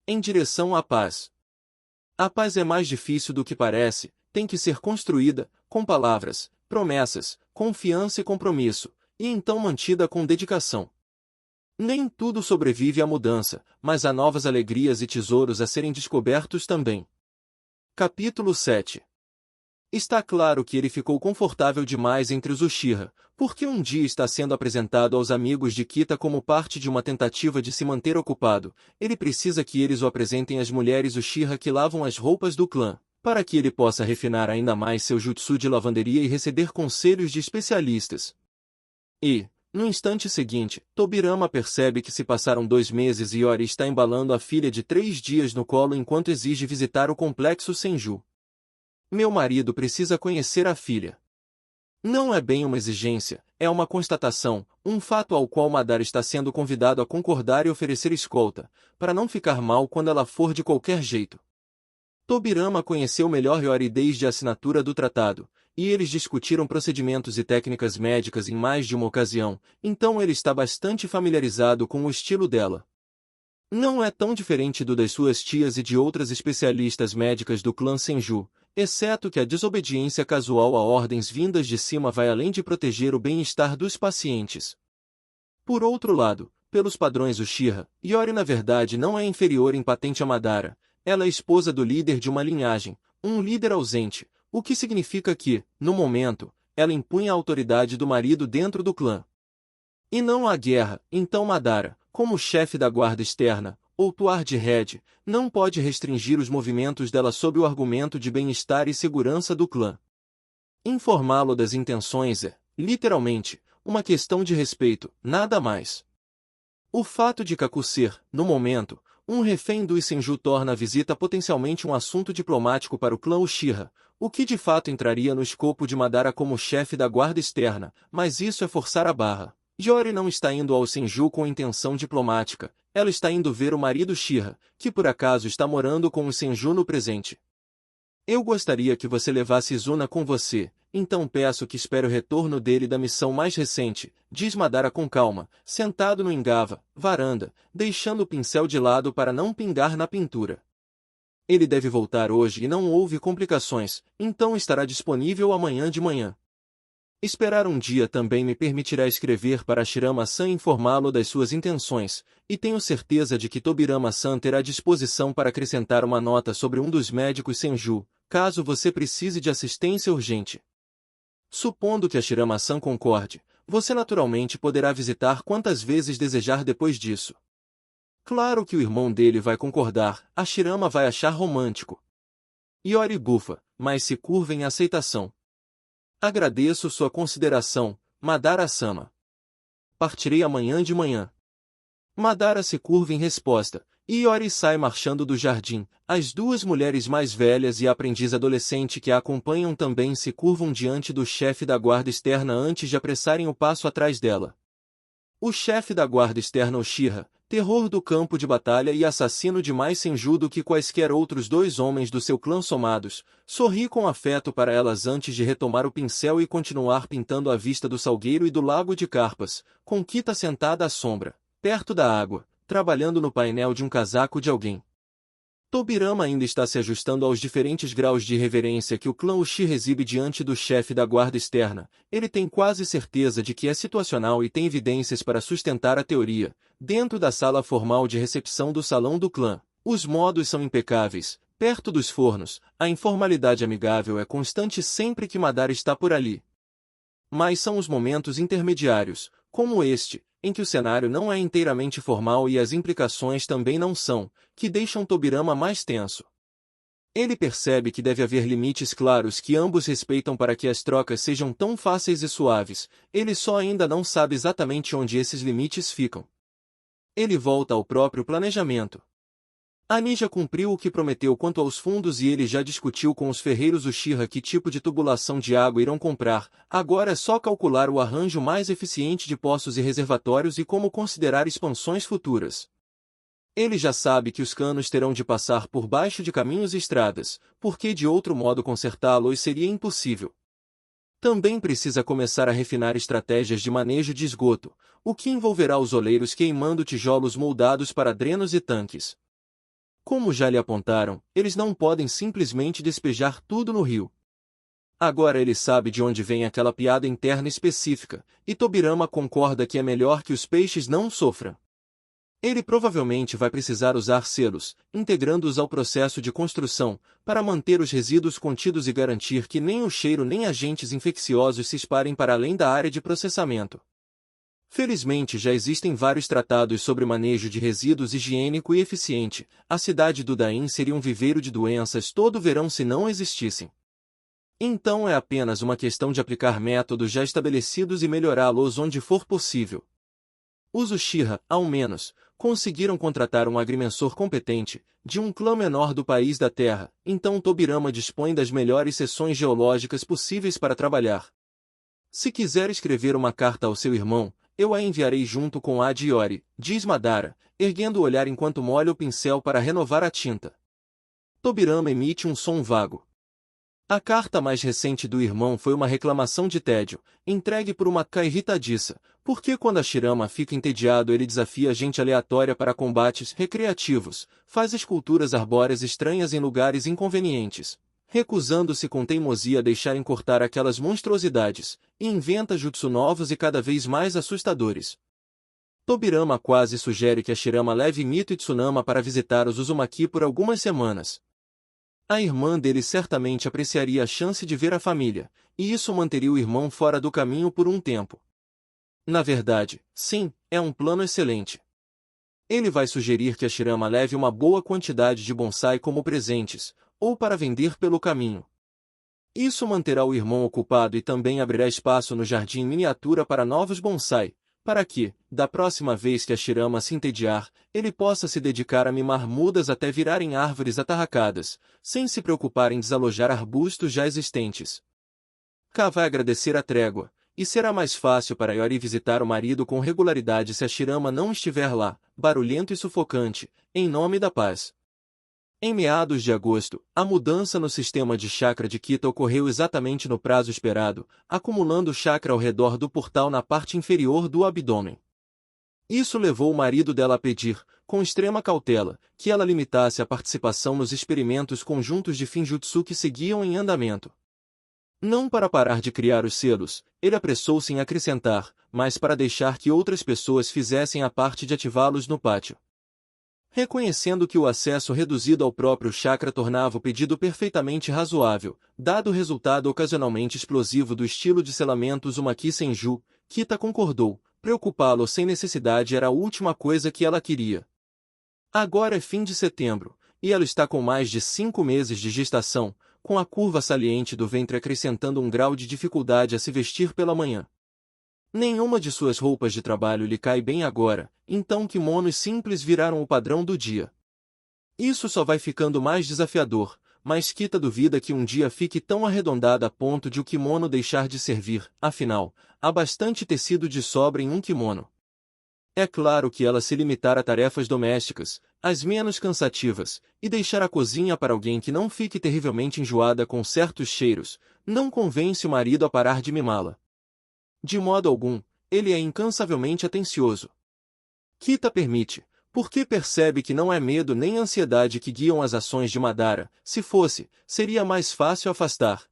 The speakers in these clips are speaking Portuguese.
em direção à paz. A paz é mais difícil do que parece, tem que ser construída, com palavras, promessas, confiança e compromisso, e então mantida com dedicação. Nem tudo sobrevive à mudança, mas há novas alegrias e tesouros a serem descobertos também. Capítulo 7. Está claro que ele ficou confortável demais entre os Uchiha, porque um dia está sendo apresentado aos amigos de Kita como parte de uma tentativa de se manter ocupado. Ele precisa que eles o apresentem às mulheres Uchiha que lavam as roupas do clã, para que ele possa refinar ainda mais seu jutsu de lavanderia e receber conselhos de especialistas. E, no instante seguinte, Tobirama percebe que se passaram 2 meses e Yori está embalando a filha de 3 dias no colo enquanto exige visitar o complexo Senju. Meu marido precisa conhecer a filha. Não é bem uma exigência, é uma constatação, um fato ao qual Madara está sendo convidado a concordar e oferecer escolta, para não ficar mal quando ela for de qualquer jeito. Tobirama conheceu melhor Yori desde a assinatura do tratado, e eles discutiram procedimentos e técnicas médicas em mais de uma ocasião, então ele está bastante familiarizado com o estilo dela. Não é tão diferente do das suas tias e de outras especialistas médicas do clã Senju, exceto que a desobediência casual a ordens vindas de cima vai além de proteger o bem-estar dos pacientes. Por outro lado, pelos padrões Uchiha, Yori na verdade não é inferior em patente a Madara, ela é esposa do líder de uma linhagem, um líder ausente, o que significa que, no momento, ela impunha a autoridade do marido dentro do clã. E não há guerra, então Madara, como chefe da guarda externa, ou Tuard Head, não pode restringir os movimentos dela sob o argumento de bem-estar e segurança do clã. Informá-lo das intenções é, literalmente, uma questão de respeito, nada mais. O fato de Kaku ser, no momento, um refém do Senju torna a visita potencialmente um assunto diplomático para o clã Uchiha, o que de fato entraria no escopo de Madara como chefe da guarda externa, mas isso é forçar a barra. Yori não está indo ao Senju com intenção diplomática, ela está indo ver o marido Uchiha, que por acaso está morando com o Senju no presente. Eu gostaria que você levasse Izuna com você, então peço que espere o retorno dele da missão mais recente, diz Madara com calma, sentado no engava, varanda, deixando o pincel de lado para não pingar na pintura. Ele deve voltar hoje e não houve complicações, então estará disponível amanhã de manhã. Esperar um dia também me permitirá escrever para Shirama-san e informá-lo das suas intenções, e tenho certeza de que Tobirama-san terá disposição para acrescentar uma nota sobre um dos médicos Senju, caso você precise de assistência urgente. Supondo que a Shirama-san concorde, você naturalmente poderá visitar quantas vezes desejar depois disso. Claro que o irmão dele vai concordar, a Shirama vai achar romântico. Yori bufa, mas se curva em aceitação. Agradeço sua consideração, Madara-sama. Partirei amanhã de manhã. Madara se curva em resposta, e Yori sai marchando do jardim. As 2 mulheres mais velhas e a aprendiz adolescente que a acompanham também se curvam diante do chefe da guarda externa antes de apressarem o passo atrás dela. O chefe da guarda externa Uchiha, terror do campo de batalha e assassino de mais Senju do que quaisquer outros 2 homens do seu clã somados, sorri com afeto para elas antes de retomar o pincel e continuar pintando a vista do salgueiro e do lago de Carpas, com Kita sentada à sombra, perto da água, trabalhando no painel de um casaco de alguém. Tobirama ainda está se ajustando aos diferentes graus de reverência que o clã Uchiha exibe diante do chefe da guarda externa. Ele tem quase certeza de que é situacional e tem evidências para sustentar a teoria. Dentro da sala formal de recepção do salão do clã, os modos são impecáveis. Perto dos fornos, a informalidade amigável é constante sempre que Madara está por ali. Mas são os momentos intermediários, como este, em que o cenário não é inteiramente formal e as implicações também não são, que deixam Tobirama mais tenso. Ele percebe que deve haver limites claros que ambos respeitam para que as trocas sejam tão fáceis e suaves, ele só ainda não sabe exatamente onde esses limites ficam. Ele volta ao próprio planejamento. A Ninja cumpriu o que prometeu quanto aos fundos e ele já discutiu com os ferreiros Uchiha que tipo de tubulação de água irão comprar, agora é só calcular o arranjo mais eficiente de poços e reservatórios e como considerar expansões futuras. Ele já sabe que os canos terão de passar por baixo de caminhos e estradas, porque de outro modo consertá-los seria impossível. Também precisa começar a refinar estratégias de manejo de esgoto, o que envolverá os oleiros queimando tijolos moldados para drenos e tanques. Como já lhe apontaram, eles não podem simplesmente despejar tudo no rio. Agora ele sabe de onde vem aquela piada interna específica, e Tobirama concorda que é melhor que os peixes não sofram. Ele provavelmente vai precisar usar selos, integrando-os ao processo de construção, para manter os resíduos contidos e garantir que nem o cheiro nem agentes infecciosos se espalhem para além da área de processamento. Felizmente já existem vários tratados sobre manejo de resíduos higiênico e eficiente. A cidade do Daim seria um viveiro de doenças todo verão se não existissem. Então é apenas uma questão de aplicar métodos já estabelecidos e melhorá-los onde for possível. Os Uchiha, ao menos, conseguiram contratar um agrimensor competente, de um clã menor do país da Terra, então Tobirama dispõe das melhores seções geológicas possíveis para trabalhar. Se quiser escrever uma carta ao seu irmão, eu a enviarei junto com a de Iori, diz Madara, erguendo o olhar enquanto molha o pincel para renovar a tinta. Tobirama emite um som vago. A carta mais recente do irmão foi uma reclamação de tédio, entregue por uma Kai irritadiça, porque quando a Shirama fica entediado ele desafia gente aleatória para combates recreativos, faz esculturas arbóreas estranhas em lugares inconvenientes, recusando-se com teimosia a deixar encurtar aquelas monstruosidades, e inventa jutsu novos e cada vez mais assustadores. Tobirama quase sugere que a Shirama leve Mito e Tsunama para visitar os Uzumaki por algumas semanas. A irmã dele certamente apreciaria a chance de ver a família, e isso manteria o irmão fora do caminho por um tempo. Na verdade, sim, é um plano excelente. Ele vai sugerir que a Shirama leve uma boa quantidade de bonsai como presentes, ou para vender pelo caminho. Isso manterá o irmão ocupado e também abrirá espaço no jardim miniatura para novos bonsai, para que, da próxima vez que a Shirama se entediar, ele possa se dedicar a mimar mudas até virarem árvores atarracadas, sem se preocupar em desalojar arbustos já existentes. K vai agradecer a trégua, e será mais fácil para Iori visitar o marido com regularidade se a Shirama não estiver lá, barulhento e sufocante, em nome da paz. Em meados de agosto, a mudança no sistema de chakra de Kita ocorreu exatamente no prazo esperado, acumulando chakra ao redor do portal na parte inferior do abdômen. Isso levou o marido dela a pedir, com extrema cautela, que ela limitasse a participação nos experimentos conjuntos de Finjutsu que seguiam em andamento. Não para parar de criar os selos, ele apressou-se em acrescentar, mas para deixar que outras pessoas fizessem a parte de ativá-los no pátio. Reconhecendo que o acesso reduzido ao próprio chakra tornava o pedido perfeitamente razoável, dado o resultado ocasionalmente explosivo do estilo de selamento Uzumaki Senju, Kita concordou, preocupá-lo sem necessidade era a última coisa que ela queria. Agora é fim de setembro, e ela está com mais de 5 meses de gestação, com a curva saliente do ventre acrescentando um grau de dificuldade a se vestir pela manhã. Nenhuma de suas roupas de trabalho lhe cai bem agora, então kimonos simples viraram o padrão do dia. Isso só vai ficando mais desafiador, mas Kita duvida que um dia fique tão arredondada a ponto de o kimono deixar de servir, afinal, há bastante tecido de sobra em um kimono. É claro que ela se limitar a tarefas domésticas, as menos cansativas, e deixar a cozinha para alguém que não fique terrivelmente enjoada com certos cheiros, não convence o marido a parar de mimá-la. De modo algum, ele é incansavelmente atencioso. Kita permite, porque percebe que não é medo nem ansiedade que guiam as ações de Madara, se fosse, seria mais fácil afastar.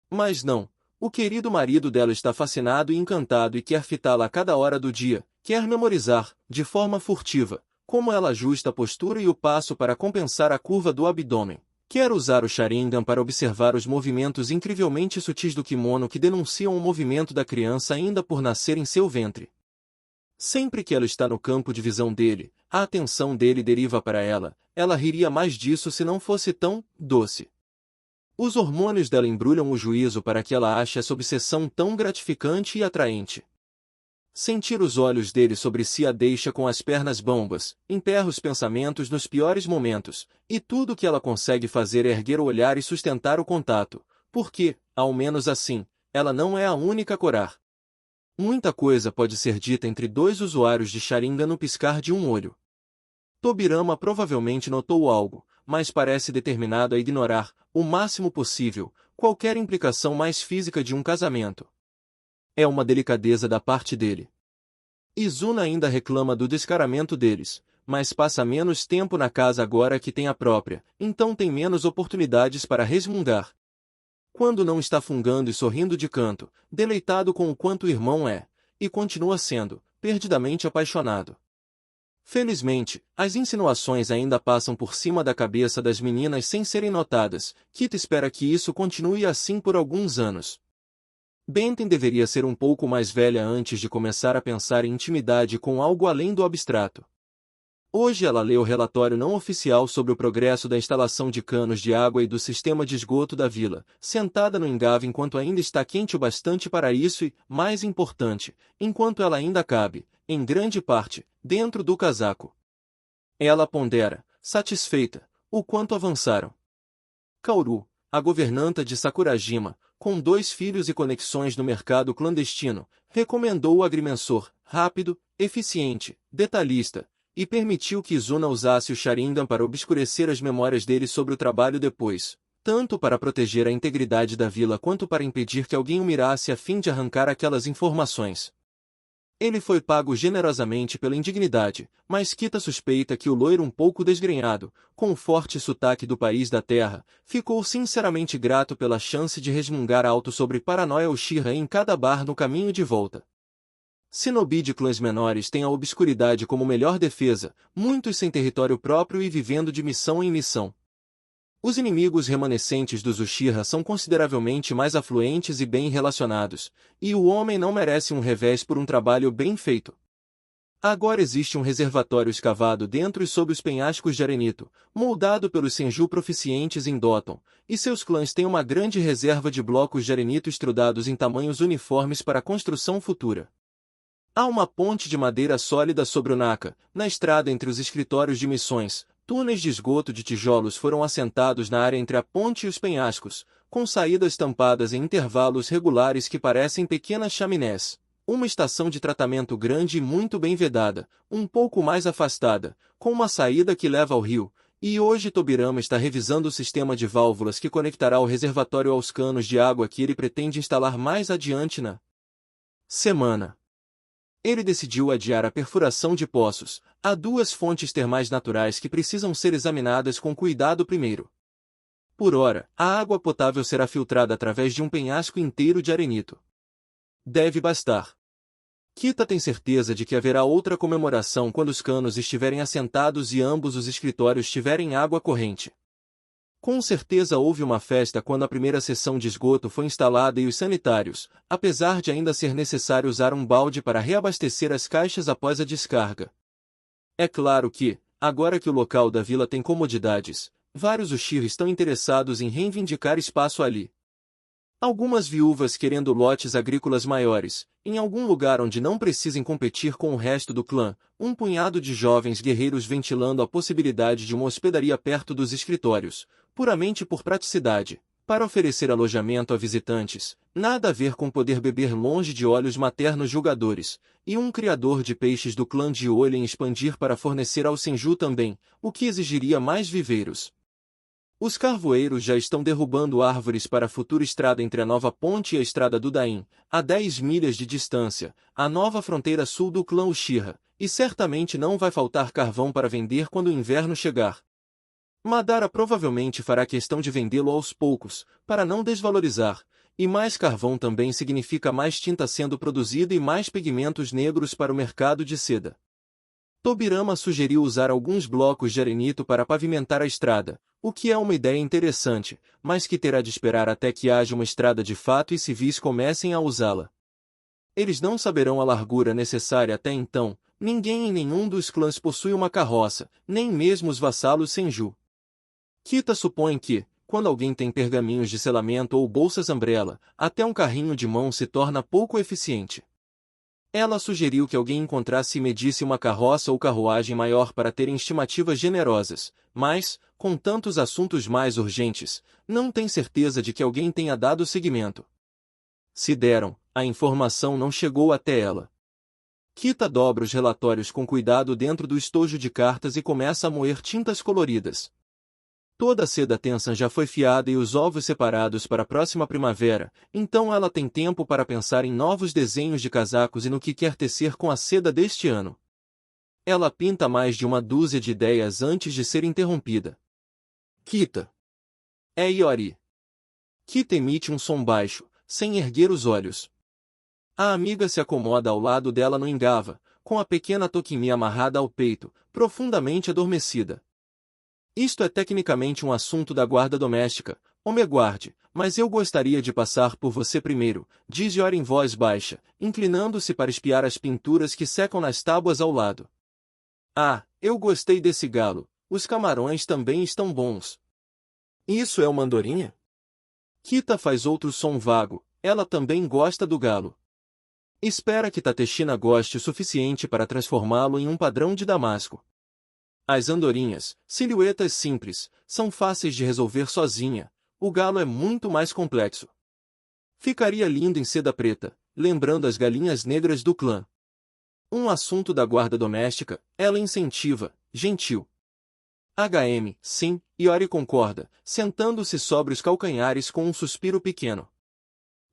Mas não, o querido marido dela está fascinado e encantado e quer fitá-la a cada hora do dia, quer memorizar, de forma furtiva, como ela ajusta a postura e o passo para compensar a curva do abdômen. Quer usar o Sharingan para observar os movimentos incrivelmente sutis do kimono que denunciam o movimento da criança ainda por nascer em seu ventre. Sempre que ela está no campo de visão dele, a atenção dele deriva para ela, ela riria mais disso se não fosse tão doce. Os hormônios dela embrulham o juízo para que ela ache essa obsessão tão gratificante e atraente. Sentir os olhos dele sobre si a deixa com as pernas bambas, enterra os pensamentos nos piores momentos, e tudo o que ela consegue fazer é erguer o olhar e sustentar o contato, porque, ao menos assim, ela não é a única a corar. Muita coisa pode ser dita entre dois usuários de Sharingan no piscar de um olho. Tobirama provavelmente notou algo, mas parece determinado a ignorar, o máximo possível, qualquer implicação mais física de um casamento. É uma delicadeza da parte dele. Izuna ainda reclama do descaramento deles, mas passa menos tempo na casa agora que tem a própria, então tem menos oportunidades para resmungar. Quando não está fungando e sorrindo de canto, deleitado com o quanto o irmão é, e continua sendo, perdidamente apaixonado. Felizmente, as insinuações ainda passam por cima da cabeça das meninas sem serem notadas. Kit espera que isso continue assim por alguns anos. Benten deveria ser um pouco mais velha antes de começar a pensar em intimidade com algo além do abstrato. Hoje ela lê o relatório não oficial sobre o progresso da instalação de canos de água e do sistema de esgoto da vila, sentada no engave enquanto ainda está quente o bastante para isso e, mais importante, enquanto ela ainda cabe, em grande parte, dentro do casaco. Ela pondera, satisfeita, o quanto avançaram. Kaoru, a governanta de Sakurajima, com 2 filhos e conexões no mercado clandestino, recomendou o agrimensor, rápido, eficiente, detalhista, e permitiu que Izuna usasse o Sharingan para obscurecer as memórias dele sobre o trabalho depois, tanto para proteger a integridade da vila quanto para impedir que alguém o mirasse a fim de arrancar aquelas informações. Ele foi pago generosamente pela indignidade, mas Kita suspeita que o loiro um pouco desgrenhado, com o forte sotaque do país da terra, ficou sinceramente grato pela chance de resmungar alto sobre Paranoia Uchiha em cada bar no caminho de volta. Shinobi de clãs menores têm a obscuridade como melhor defesa, muitos sem território próprio e vivendo de missão em missão. Os inimigos remanescentes dos Uchiha são consideravelmente mais afluentes e bem relacionados, e o homem não merece um revés por um trabalho bem feito. Agora existe um reservatório escavado dentro e sob os penhascos de arenito, moldado pelos Senju proficientes em Doton, e seus clãs têm uma grande reserva de blocos de arenito estrudados em tamanhos uniformes para a construção futura. Há uma ponte de madeira sólida sobre o Naka, na estrada entre os escritórios de missões. Túneis de esgoto de tijolos foram assentados na área entre a ponte e os penhascos, com saídas tampadas em intervalos regulares que parecem pequenas chaminés. Uma estação de tratamento grande e muito bem vedada, um pouco mais afastada, com uma saída que leva ao rio, e hoje Tobirama está revisando o sistema de válvulas que conectará o reservatório aos canos de água que ele pretende instalar mais adiante na semana. Ele decidiu adiar a perfuração de poços. Há 2 fontes termais naturais que precisam ser examinadas com cuidado primeiro. Por ora, a água potável será filtrada através de um penhasco inteiro de arenito. Deve bastar. Kita tem certeza de que haverá outra comemoração quando os canos estiverem assentados e ambos os escritórios tiverem água corrente. Com certeza houve uma festa quando a primeira seção de esgoto foi instalada e os sanitários, apesar de ainda ser necessário usar um balde para reabastecer as caixas após a descarga. É claro que, agora que o local da vila tem comodidades, vários Uchiha estão interessados em reivindicar espaço ali. Algumas viúvas querendo lotes agrícolas maiores, em algum lugar onde não precisem competir com o resto do clã, um punhado de jovens guerreiros ventilando a possibilidade de uma hospedaria perto dos escritórios, puramente por praticidade, para oferecer alojamento a visitantes, nada a ver com poder beber longe de olhos maternos julgadores, e um criador de peixes do clã de Olhen expandir para fornecer ao Senju também, o que exigiria mais viveiros. Os carvoeiros já estão derrubando árvores para a futura estrada entre a nova ponte e a estrada do Dain, a 10 milhas de distância, a nova fronteira sul do clã Uchiha, e certamente não vai faltar carvão para vender quando o inverno chegar. Madara provavelmente fará questão de vendê-lo aos poucos, para não desvalorizar, e mais carvão também significa mais tinta sendo produzida e mais pigmentos negros para o mercado de seda. Tobirama sugeriu usar alguns blocos de arenito para pavimentar a estrada, o que é uma ideia interessante, mas que terá de esperar até que haja uma estrada de fato e civis comecem a usá-la. Eles não saberão a largura necessária até então, ninguém em nenhum dos clãs possui uma carroça, nem mesmo os vassalos Senju. Kita supõe que, quando alguém tem pergaminhos de selamento ou bolsas umbrella, até um carrinho de mão se torna pouco eficiente. Ela sugeriu que alguém encontrasse e medisse uma carroça ou carruagem maior para terem estimativas generosas, mas, com tantos assuntos mais urgentes, não tem certeza de que alguém tenha dado seguimento. Se deram, a informação não chegou até ela. Kita dobra os relatórios com cuidado dentro do estojo de cartas e começa a moer tintas coloridas. Toda a seda tensa já foi fiada e os ovos separados para a próxima primavera, então ela tem tempo para pensar em novos desenhos de casacos e no que quer tecer com a seda deste ano. Ela pinta mais de uma dúzia de ideias antes de ser interrompida. Kita. É Iori. Kita emite um som baixo, sem erguer os olhos. A amiga se acomoda ao lado dela no engava, com a pequena Tokimi amarrada ao peito, profundamente adormecida. Isto é tecnicamente um assunto da guarda doméstica, ou me guarde, mas eu gostaria de passar por você primeiro, diz Iori em voz baixa, inclinando-se para espiar as pinturas que secam nas tábuas ao lado. Ah, eu gostei desse galo, os camarões também estão bons. Isso é uma andorinha? Kita faz outro som vago, ela também gosta do galo. Espera que Tateshina goste o suficiente para transformá-lo em um padrão de Damasco. As andorinhas, silhuetas simples, são fáceis de resolver sozinha, o galo é muito mais complexo. Ficaria lindo em seda preta, lembrando as galinhas negras do clã. Um assunto da guarda doméstica, ela incentiva, gentil. Sim, Iori concorda, sentando-se sobre os calcanhares com um suspiro pequeno.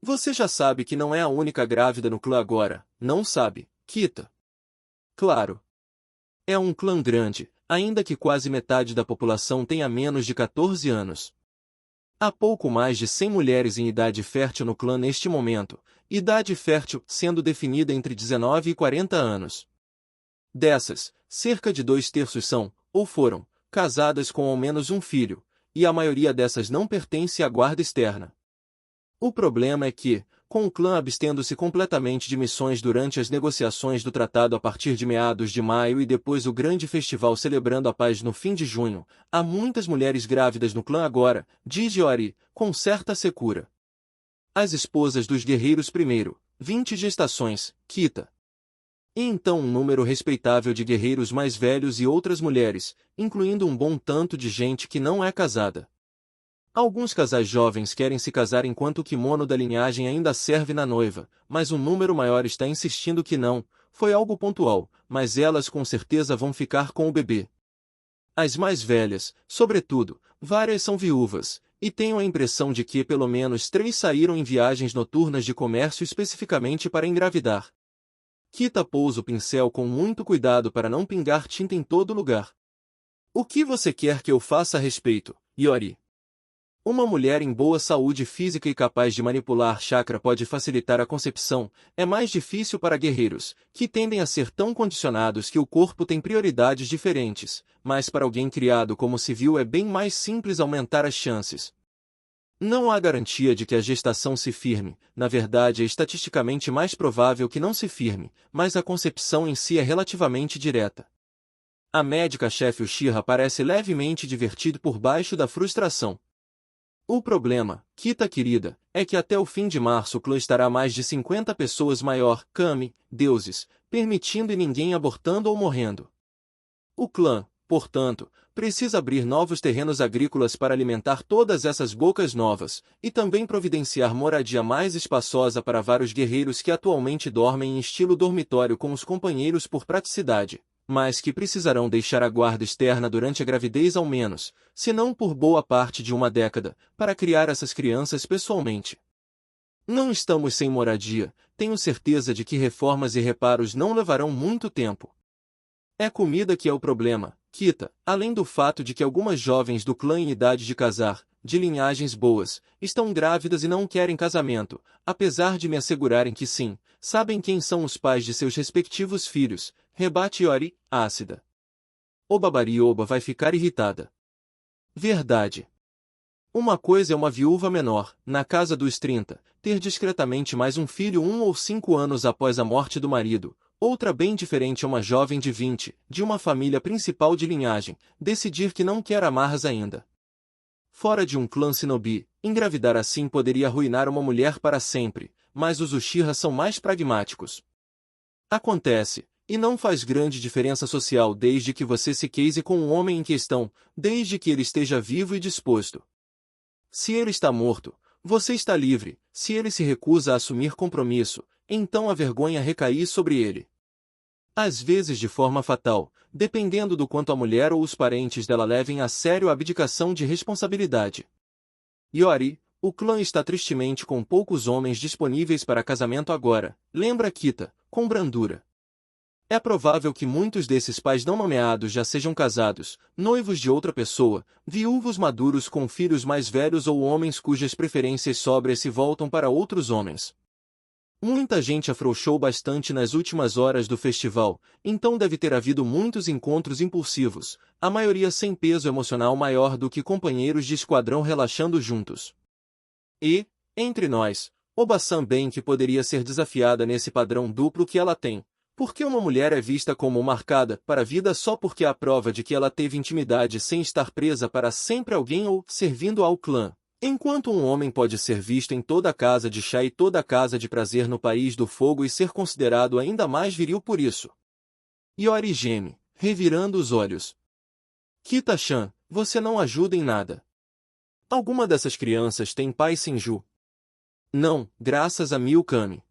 Você já sabe que não é a única grávida no clã agora, não sabe, Kita? Claro. É um clã grande, ainda que quase metade da população tenha menos de 14 anos. Há pouco mais de 100 mulheres em idade fértil no clã neste momento, idade fértil sendo definida entre 19 e 40 anos. Dessas, cerca de 2/3 são, ou foram, casadas com ao menos um filho, e a maioria dessas não pertence à guarda externa. O problema é que, com o clã abstendo-se completamente de missões durante as negociações do tratado a partir de meados de maio e depois o grande festival celebrando a paz no fim de junho, há muitas mulheres grávidas no clã agora, diz Iori, com certa secura. As esposas dos guerreiros primeiro, 20 gestações, Kita. E então um número respeitável de guerreiros mais velhos e outras mulheres, incluindo um bom tanto de gente que não é casada. Alguns casais jovens querem se casar enquanto o kimono da linhagem ainda serve na noiva, mas um número maior está insistindo que não, foi algo pontual, mas elas com certeza vão ficar com o bebê. As mais velhas, sobretudo, várias são viúvas, e tenho a impressão de que pelo menos 3 saíram em viagens noturnas de comércio especificamente para engravidar. Kita pousa o pincel com muito cuidado para não pingar tinta em todo lugar. O que você quer que eu faça a respeito, Iori? Uma mulher em boa saúde física e capaz de manipular chakra pode facilitar a concepção, é mais difícil para guerreiros, que tendem a ser tão condicionados que o corpo tem prioridades diferentes, mas para alguém criado como civil é bem mais simples aumentar as chances. Não há garantia de que a gestação se firme, na verdade é estatisticamente mais provável que não se firme, mas a concepção em si é relativamente direta. A médica-chefe Uchiha parece levemente divertido por baixo da frustração. O problema, Kita querida, é que até o fim de março o clã estará mais de 50 pessoas maior, Kami, deuses, permitindo e ninguém abortando ou morrendo. O clã, portanto, precisa abrir novos terrenos agrícolas para alimentar todas essas bocas novas, e também providenciar moradia mais espaçosa para vários guerreiros que atualmente dormem em estilo dormitório com os companheiros por praticidade, mas que precisarão deixar a guarda externa durante a gravidez ao menos, se não por boa parte de uma década, para criar essas crianças pessoalmente. Não estamos sem moradia, tenho certeza de que reformas e reparos não levarão muito tempo. É comida que é o problema, Kita, além do fato de que algumas jovens do clã em idade de casar, de linhagens boas, estão grávidas e não querem casamento, apesar de me assegurarem que sim, sabem quem são os pais de seus respectivos filhos, rebate Iori, ácida. Obabarioba vai ficar irritada. Verdade. Uma coisa é uma viúva menor, na casa dos 30, ter discretamente mais um filho 1 ou 5 anos após a morte do marido. Outra bem diferente é uma jovem de 20, de uma família principal de linhagem, decidir que não quer amarras ainda. Fora de um clã shinobi, engravidar assim poderia arruinar uma mulher para sempre, mas os Uchiha são mais pragmáticos. Acontece, e não faz grande diferença social desde que você se case com o homem em questão, desde que ele esteja vivo e disposto. Se ele está morto, você está livre, se ele se recusa a assumir compromisso, então a vergonha recai sobre ele. Às vezes de forma fatal, dependendo do quanto a mulher ou os parentes dela levem a sério a abdicação de responsabilidade. Iori, o clã está tristemente com poucos homens disponíveis para casamento agora, lembra Kita, com brandura. É provável que muitos desses pais não nomeados já sejam casados, noivos de outra pessoa, viúvos maduros com filhos mais velhos ou homens cujas preferências sóbrias se voltam para outros homens. Muita gente afrouxou bastante nas últimas horas do festival, então deve ter havido muitos encontros impulsivos, a maioria sem peso emocional maior do que companheiros de esquadrão relaxando juntos. E, entre nós, Obasan bem que poderia ser desafiada nesse padrão duplo que ela tem. Porque uma mulher é vista como marcada para a vida só porque há prova de que ela teve intimidade sem estar presa para sempre a alguém ou servindo ao clã. Enquanto um homem pode ser visto em toda casa de chá e toda casa de prazer no país do fogo e ser considerado ainda mais viril por isso. Iori geme, revirando os olhos. Kita-chan, você não ajuda em nada. Alguma dessas crianças tem pai Senju? Não, graças a Miyukami.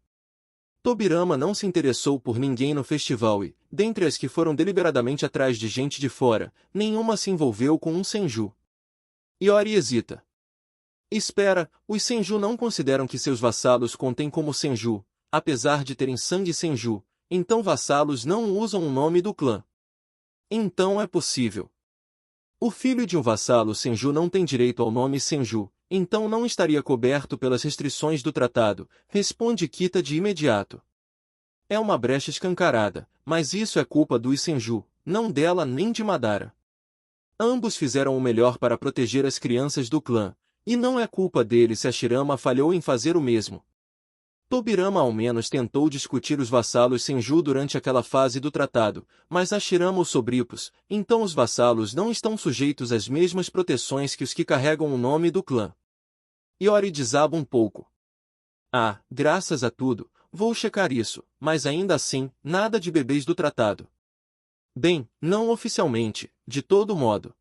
Tobirama não se interessou por ninguém no festival e, dentre as que foram deliberadamente atrás de gente de fora, nenhuma se envolveu com um Senju. Iori hesita. Espera, os Senju não consideram que seus vassalos contem como Senju, apesar de terem sangue Senju, então vassalos não usam o nome do clã. Então é possível. O filho de um vassalo Senju não tem direito ao nome Senju, então não estaria coberto pelas restrições do tratado, responde Kita de imediato. É uma brecha escancarada, mas isso é culpa dos Senju, não dela nem de Madara. Ambos fizeram o melhor para proteger as crianças do clã, e não é culpa dele se a Shirama falhou em fazer o mesmo. Tobirama ao menos tentou discutir os vassalos Senju durante aquela fase do tratado, mas a Shirama os sobripos, então os vassalos não estão sujeitos às mesmas proteções que os que carregam o nome do clã. Iori desaba um pouco. Ah, graças a tudo, vou checar isso, mas ainda assim, nada de bebês do tratado. Bem, não oficialmente, de todo modo.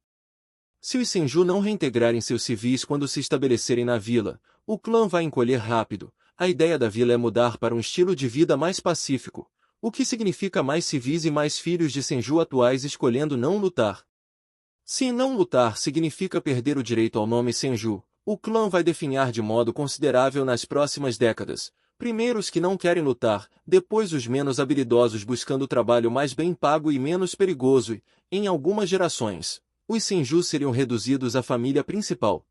Se os Senju não reintegrarem seus civis quando se estabelecerem na vila, o clã vai encolher rápido. A ideia da vila é mudar para um estilo de vida mais pacífico, o que significa mais civis e mais filhos de Senju atuais escolhendo não lutar. Se não lutar significa perder o direito ao nome Senju, o clã vai definhar de modo considerável nas próximas décadas. Primeiro os que não querem lutar, depois os menos habilidosos buscando trabalho mais bem pago e menos perigoso e, em algumas gerações, os Senju seriam reduzidos à família principal.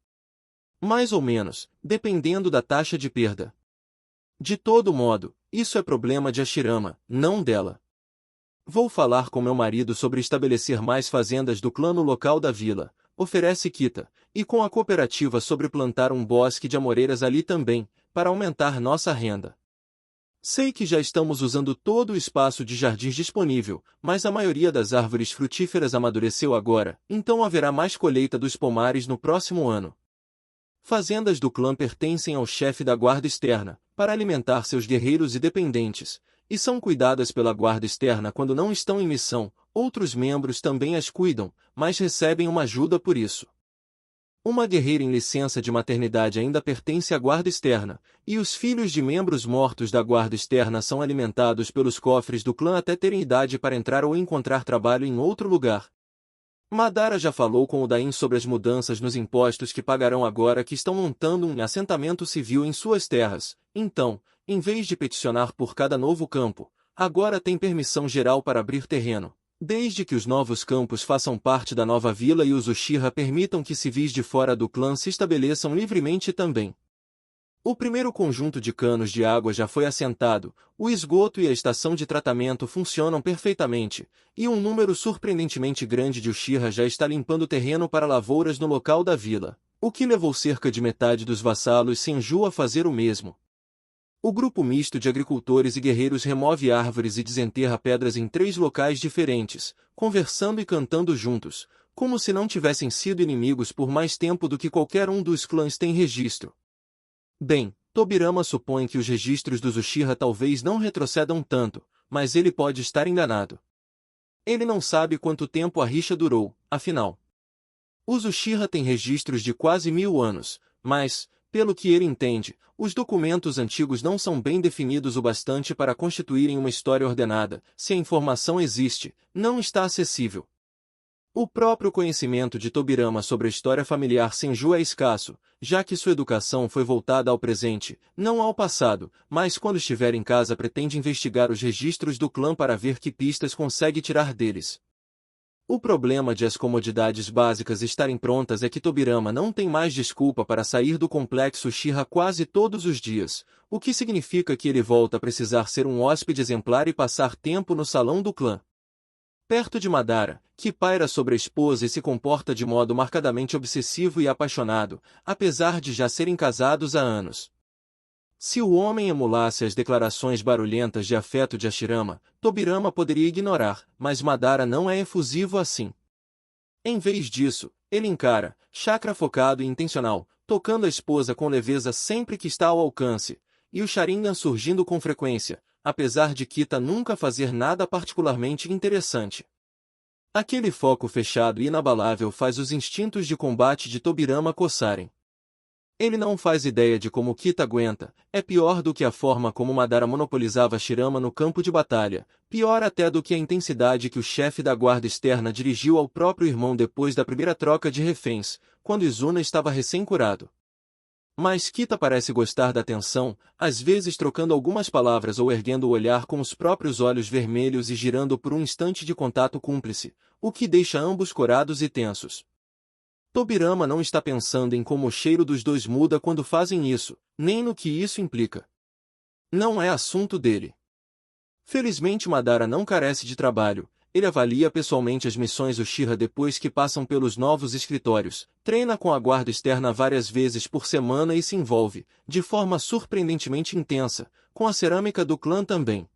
Mais ou menos, dependendo da taxa de perda. De todo modo, isso é problema de Hashirama, não dela. Vou falar com meu marido sobre estabelecer mais fazendas do clã no local da vila, oferece Kita, e com a cooperativa sobre plantar um bosque de amoreiras ali também, para aumentar nossa renda. Sei que já estamos usando todo o espaço de jardins disponível, mas a maioria das árvores frutíferas amadureceu agora, então haverá mais colheita dos pomares no próximo ano. Fazendas do clã pertencem ao chefe da guarda externa, para alimentar seus guerreiros e dependentes, e são cuidadas pela guarda externa quando não estão em missão. Outros membros também as cuidam, mas recebem uma ajuda por isso. Uma guerreira em licença de maternidade ainda pertence à guarda externa, e os filhos de membros mortos da guarda externa são alimentados pelos cofres do clã até terem idade para entrar ou encontrar trabalho em outro lugar. Madara já falou com o Dain sobre as mudanças nos impostos que pagarão agora que estão montando um assentamento civil em suas terras, então, em vez de peticionar por cada novo campo, agora tem permissão geral para abrir terreno. Desde que os novos campos façam parte da nova vila e os Uchiha permitam que civis de fora do clã se estabeleçam livremente também. O primeiro conjunto de canos de água já foi assentado, o esgoto e a estação de tratamento funcionam perfeitamente, e um número surpreendentemente grande de Uchiha já está limpando terreno para lavouras no local da vila, o que levou cerca de metade dos vassalos Senju a fazer o mesmo. O grupo misto de agricultores e guerreiros remove árvores e desenterra pedras em 3 locais diferentes, conversando e cantando juntos, como se não tivessem sido inimigos por mais tempo do que qualquer um dos clãs tem registro. Bem, Tobirama supõe que os registros dos Uchiha talvez não retrocedam tanto, mas ele pode estar enganado. Ele não sabe quanto tempo a rixa durou, afinal. Os Uchiha têm registros de quase 1000 anos, mas, pelo que ele entende, os documentos antigos não são bem definidos o bastante para constituírem uma história ordenada. Se a informação existe, não está acessível. O próprio conhecimento de Tobirama sobre a história familiar Senju é escasso, já que sua educação foi voltada ao presente, não ao passado, mas quando estiver em casa pretende investigar os registros do clã para ver que pistas consegue tirar deles. O problema de as comodidades básicas estarem prontas é que Tobirama não tem mais desculpa para sair do complexo Uchiha quase todos os dias, o que significa que ele volta a precisar ser um hóspede exemplar e passar tempo no salão do clã. Perto de Madara, que paira sobre a esposa e se comporta de modo marcadamente obsessivo e apaixonado, apesar de já serem casados há anos. Se o homem emulasse as declarações barulhentas de afeto de Hashirama, Tobirama poderia ignorar, mas Madara não é efusivo assim. Em vez disso, ele encara, chakra focado e intencional, tocando a esposa com leveza sempre que está ao alcance, e o Sharingan surgindo com frequência, apesar de Kita nunca fazer nada particularmente interessante. Aquele foco fechado e inabalável faz os instintos de combate de Tobirama coçarem. Ele não faz ideia de como Kita aguenta, é pior do que a forma como Madara monopolizava Shirama no campo de batalha, pior até do que a intensidade que o chefe da guarda externa dirigiu ao próprio irmão depois da primeira troca de reféns, quando Izuna estava recém-curado. Mas Kita parece gostar da atenção, às vezes trocando algumas palavras ou erguendo o olhar com os próprios olhos vermelhos e girando por um instante de contato cúmplice, o que deixa ambos corados e tensos. Tobirama não está pensando em como o cheiro dos dois muda quando fazem isso, nem no que isso implica. Não é assunto dele. Felizmente Madara não carece de trabalho, ele avalia pessoalmente as missões Uchiha depois que passam pelos novos escritórios, treina com a guarda externa várias vezes por semana e se envolve, de forma surpreendentemente intensa, com a cerâmica do clã também.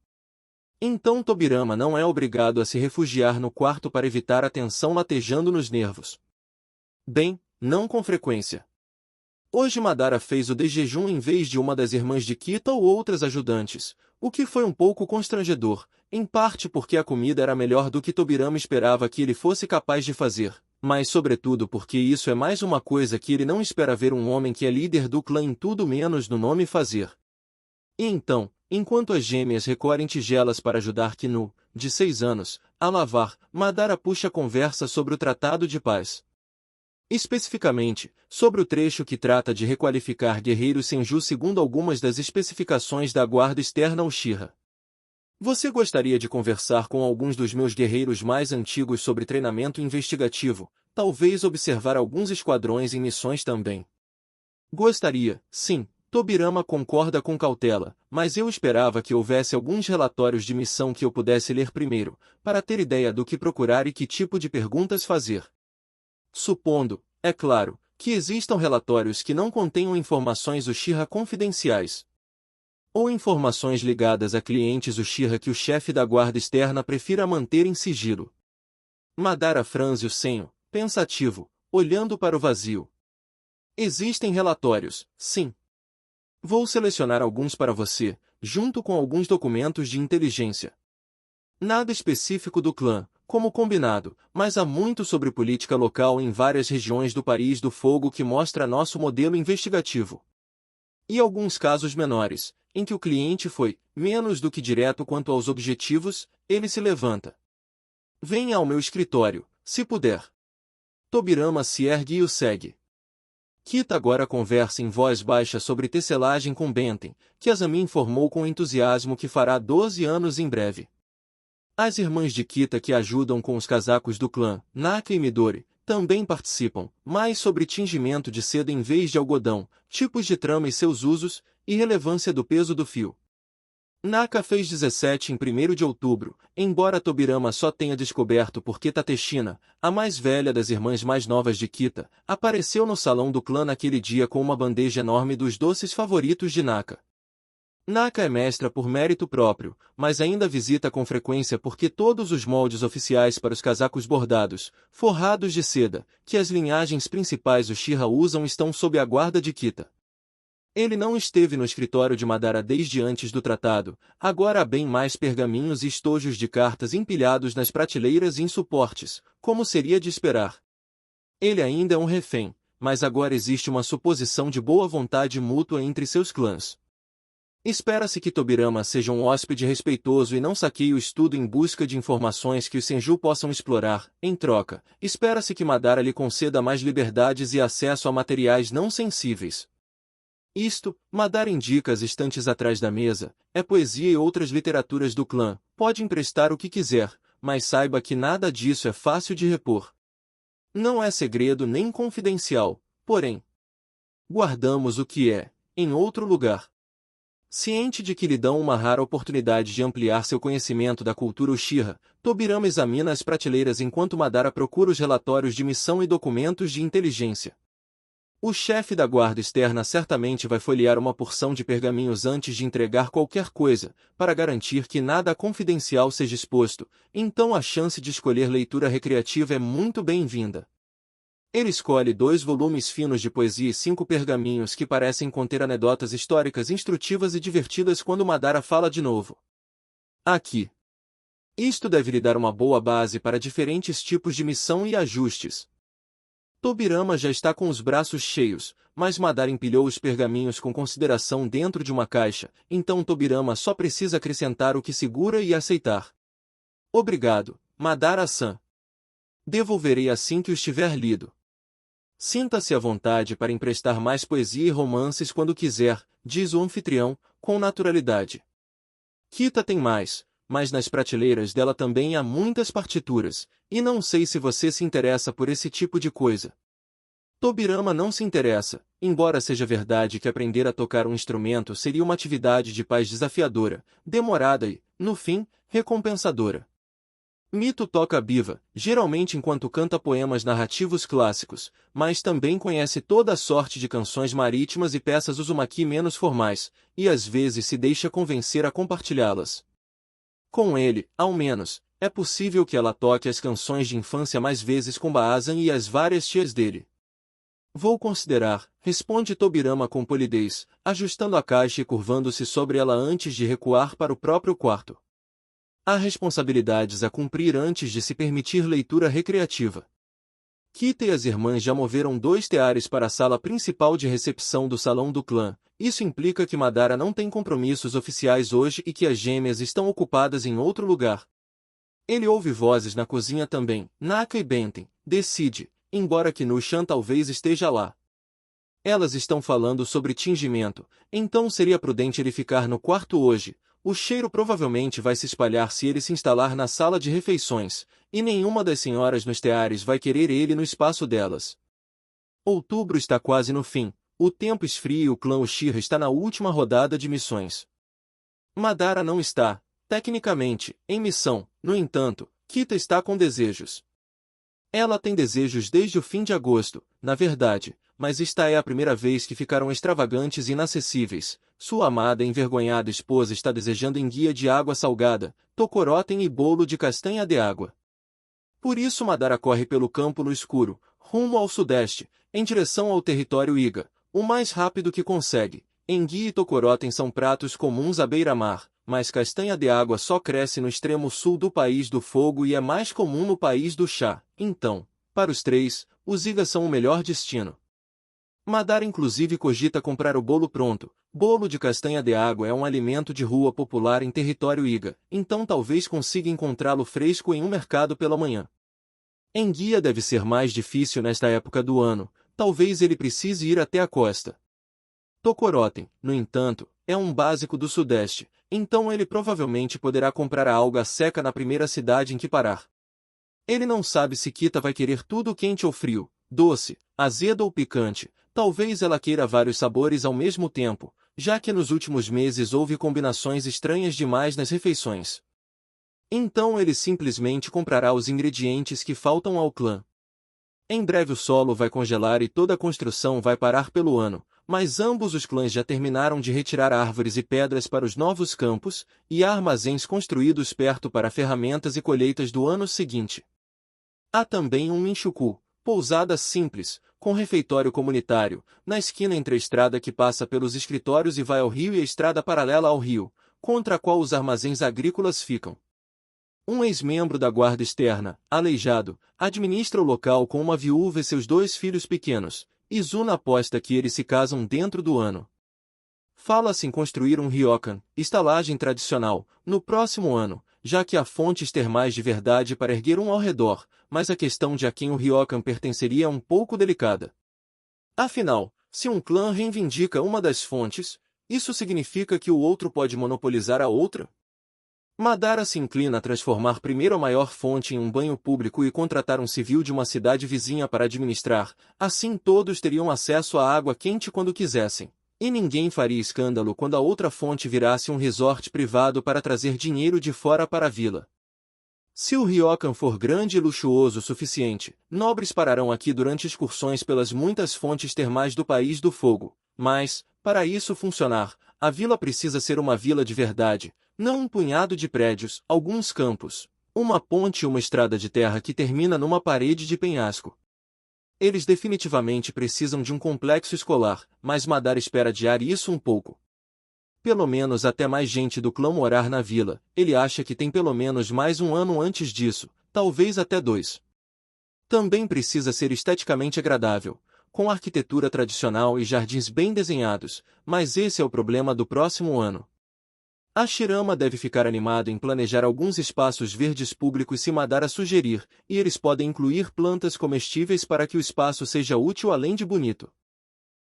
Então Tobirama não é obrigado a se refugiar no quarto para evitar a tensão latejando nos nervos. Bem, não com frequência. Hoje Madara fez o de jejum em vez de uma das irmãs de Kita ou outras ajudantes, o que foi um pouco constrangedor, em parte porque a comida era melhor do que Tobirama esperava que ele fosse capaz de fazer, mas sobretudo porque isso é mais uma coisa que ele não espera ver um homem que é líder do clã em tudo menos no nome fazer. E então, enquanto as gêmeas recolhem tigelas para ajudar Kinu, de 6 anos, a lavar, Madara puxa a conversa sobre o Tratado de Paz. Especificamente, sobre o trecho que trata de requalificar guerreiros Senju segundo algumas das especificações da guarda externa Uchiha. Você gostaria de conversar com alguns dos meus guerreiros mais antigos sobre treinamento investigativo, talvez observar alguns esquadrões em missões também? Gostaria, sim, Tobirama concorda com cautela, mas eu esperava que houvesse alguns relatórios de missão que eu pudesse ler primeiro, para ter ideia do que procurar e que tipo de perguntas fazer. Supondo, é claro, que existam relatórios que não contenham informações Uchiha confidenciais. Ou informações ligadas a clientes Uchiha que o chefe da guarda externa prefira manter em sigilo. Madara franze o senho, pensativo, olhando para o vazio. Existem relatórios, sim. Vou selecionar alguns para você, junto com alguns documentos de inteligência. Nada específico do clã, como combinado, mas há muito sobre política local em várias regiões do País do Fogo que mostra nosso modelo investigativo. E alguns casos menores, em que o cliente foi, menos do que direto quanto aos objetivos, ele se levanta. Venha ao meu escritório, se puder. Tobirama se ergue e o segue. Kita agora conversa em voz baixa sobre tecelagem com Benten, que Azami informou com entusiasmo que fará 12 anos em breve. As irmãs de Kita que ajudam com os casacos do clã, Naka e Midori, também participam, mais sobre tingimento de seda em vez de algodão, tipos de trama e seus usos, e relevância do peso do fio. Naka fez 17 em 1º de outubro, embora Tobirama só tenha descoberto porque Tateshina, a mais velha das irmãs mais novas de Kita, apareceu no salão do clã naquele dia com uma bandeja enorme dos doces favoritos de Naka. Naka é mestra por mérito próprio, mas ainda visita com frequência porque todos os moldes oficiais para os casacos bordados, forrados de seda, que as linhagens principais Uchiha usam estão sob a guarda de Kita. Ele não esteve no escritório de Madara desde antes do tratado, agora há bem mais pergaminhos e estojos de cartas empilhados nas prateleiras e em suportes, como seria de esperar. Ele ainda é um refém, mas agora existe uma suposição de boa vontade mútua entre seus clãs. Espera-se que Tobirama seja um hóspede respeitoso e não saqueie o estudo em busca de informações que os Senju possam explorar. Em troca, espera-se que Madara lhe conceda mais liberdades e acesso a materiais não sensíveis. Isto, Madara indica as estantes atrás da mesa, é poesia e outras literaturas do clã. Pode emprestar o que quiser, mas saiba que nada disso é fácil de repor. Não é segredo nem confidencial, porém, guardamos o que é, em outro lugar. Ciente de que lhe dão uma rara oportunidade de ampliar seu conhecimento da cultura Uchiha, Tobirama examina as prateleiras enquanto Madara procura os relatórios de missão e documentos de inteligência. O chefe da guarda externa certamente vai folhear uma porção de pergaminhos antes de entregar qualquer coisa, para garantir que nada confidencial seja exposto, então a chance de escolher leitura recreativa é muito bem-vinda. Ele escolhe 2 volumes finos de poesia e 5 pergaminhos que parecem conter anedotas históricas instrutivas e divertidas quando Madara fala de novo. Aqui. Isto deve lhe dar uma boa base para diferentes tipos de missão e ajustes. Tobirama já está com os braços cheios, mas Madara empilhou os pergaminhos com consideração dentro de uma caixa, então Tobirama só precisa acrescentar o que segura e aceitar. Obrigado, Madara-san. Devolverei assim que o estiver lido. Sinta-se à vontade para emprestar mais poesia e romances quando quiser, diz o anfitrião, com naturalidade. Kita tem mais, mas nas prateleiras dela também há muitas partituras, e não sei se você se interessa por esse tipo de coisa. Tobirama não se interessa, embora seja verdade que aprender a tocar um instrumento seria uma atividade de paz desafiadora, demorada e, no fim, recompensadora. Mito toca biva, geralmente enquanto canta poemas narrativos clássicos, mas também conhece toda a sorte de canções marítimas e peças Uzumaki menos formais, e às vezes se deixa convencer a compartilhá-las. Com ele, ao menos, é possível que ela toque as canções de infância mais vezes com Baazan e as várias tias dele. Vou considerar, responde Tobirama com polidez, ajustando a caixa e curvando-se sobre ela antes de recuar para o próprio quarto. Há responsabilidades a cumprir antes de se permitir leitura recreativa. Kita e as irmãs já moveram 2 teares para a sala principal de recepção do salão do clã. Isso implica que Madara não tem compromissos oficiais hoje e que as gêmeas estão ocupadas em outro lugar. Ele ouve vozes na cozinha também. Naka e Benten, decide, embora Kinu-chan talvez esteja lá. Elas estão falando sobre tingimento, então seria prudente ele ficar no quarto hoje. O cheiro provavelmente vai se espalhar se ele se instalar na sala de refeições, e nenhuma das senhoras nos teares vai querer ele no espaço delas. Outubro está quase no fim, o tempo esfria e o clã Uchiha está na última rodada de missões. Madara não está, tecnicamente, em missão, no entanto, Kita está com desejos. Ela tem desejos desde o fim de agosto, na verdade, mas esta é a primeira vez que ficaram extravagantes e inacessíveis. Sua amada e envergonhada esposa está desejando enguia de água salgada, tokoroten e bolo de castanha de água. Por isso Madara corre pelo campo no escuro, rumo ao sudeste, em direção ao território Iga, o mais rápido que consegue. Enguia e tokoroten são pratos comuns à beira-mar, mas castanha de água só cresce no extremo sul do país do fogo e é mais comum no país do chá. Então, para os 3, os Igas são o melhor destino. Madara inclusive cogita comprar o bolo pronto. Bolo de castanha de água é um alimento de rua popular em território Iga, então talvez consiga encontrá-lo fresco em um mercado pela manhã. Enguia deve ser mais difícil nesta época do ano, talvez ele precise ir até a costa. Tokoroten, no entanto, é um básico do sudeste, então ele provavelmente poderá comprar a alga seca na primeira cidade em que parar. Ele não sabe se Kita vai querer tudo quente ou frio, doce, azedo ou picante. Talvez ela queira vários sabores ao mesmo tempo, já que nos últimos meses houve combinações estranhas demais nas refeições. Então ele simplesmente comprará os ingredientes que faltam ao clã. Em breve o solo vai congelar e toda a construção vai parar pelo ano, mas ambos os clãs já terminaram de retirar árvores e pedras para os novos campos, e há armazéns construídos perto para ferramentas e colheitas do ano seguinte. Há também um Minshuku, pousada simples, com refeitório comunitário, na esquina entre a estrada que passa pelos escritórios e vai ao rio e a estrada paralela ao rio, contra a qual os armazéns agrícolas ficam. Um ex-membro da guarda externa, aleijado, administra o local com uma viúva e seus 2 filhos pequenos. Izuna aposta que eles se casam dentro do ano. Fala-se em construir um ryokan, estalagem tradicional, no próximo ano, já que há fontes termais de verdade para erguer um ao redor, mas a questão de a quem o ryokan pertenceria é um pouco delicada. Afinal, se um clã reivindica uma das fontes, isso significa que o outro pode monopolizar a outra? Madara se inclina a transformar primeiro a maior fonte em um banho público e contratar um civil de uma cidade vizinha para administrar, assim todos teriam acesso à água quente quando quisessem. E ninguém faria escândalo quando a outra fonte virasse um resort privado para trazer dinheiro de fora para a vila. Se o ryokan for grande e luxuoso o suficiente, nobres pararão aqui durante excursões pelas muitas fontes termais do País do Fogo. Mas, para isso funcionar, a vila precisa ser uma vila de verdade, não um punhado de prédios, alguns campos, uma ponte e uma estrada de terra que termina numa parede de penhasco. Eles definitivamente precisam de um complexo escolar, mas Madara espera adiar isso um pouco. Pelo menos até mais gente do clã morar na vila, ele acha que tem pelo menos mais um ano antes disso, talvez até 2. Também precisa ser esteticamente agradável, com arquitetura tradicional e jardins bem desenhados, mas esse é o problema do próximo ano. Hashirama deve ficar animado em planejar alguns espaços verdes públicos se Madara sugerir, e eles podem incluir plantas comestíveis para que o espaço seja útil além de bonito.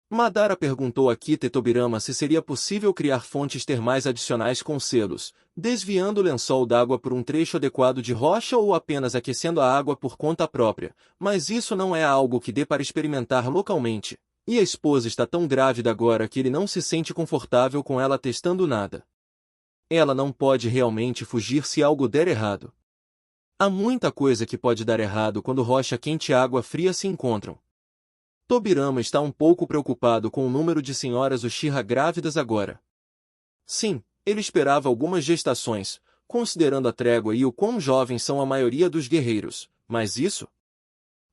Madara perguntou a Kita e Tobirama se seria possível criar fontes termais adicionais com selos, desviando o lençol d'água por um trecho adequado de rocha ou apenas aquecendo a água por conta própria, mas isso não é algo que dê para experimentar localmente, e a esposa está tão grávida agora que ele não se sente confortável com ela testando nada. Ela não pode realmente fugir se algo der errado. Há muita coisa que pode dar errado quando rocha quente e água fria se encontram. Tobirama está um pouco preocupado com o número de senhoras Uchiha grávidas agora. Sim, ele esperava algumas gestações, considerando a trégua e o quão jovens são a maioria dos guerreiros, mas isso?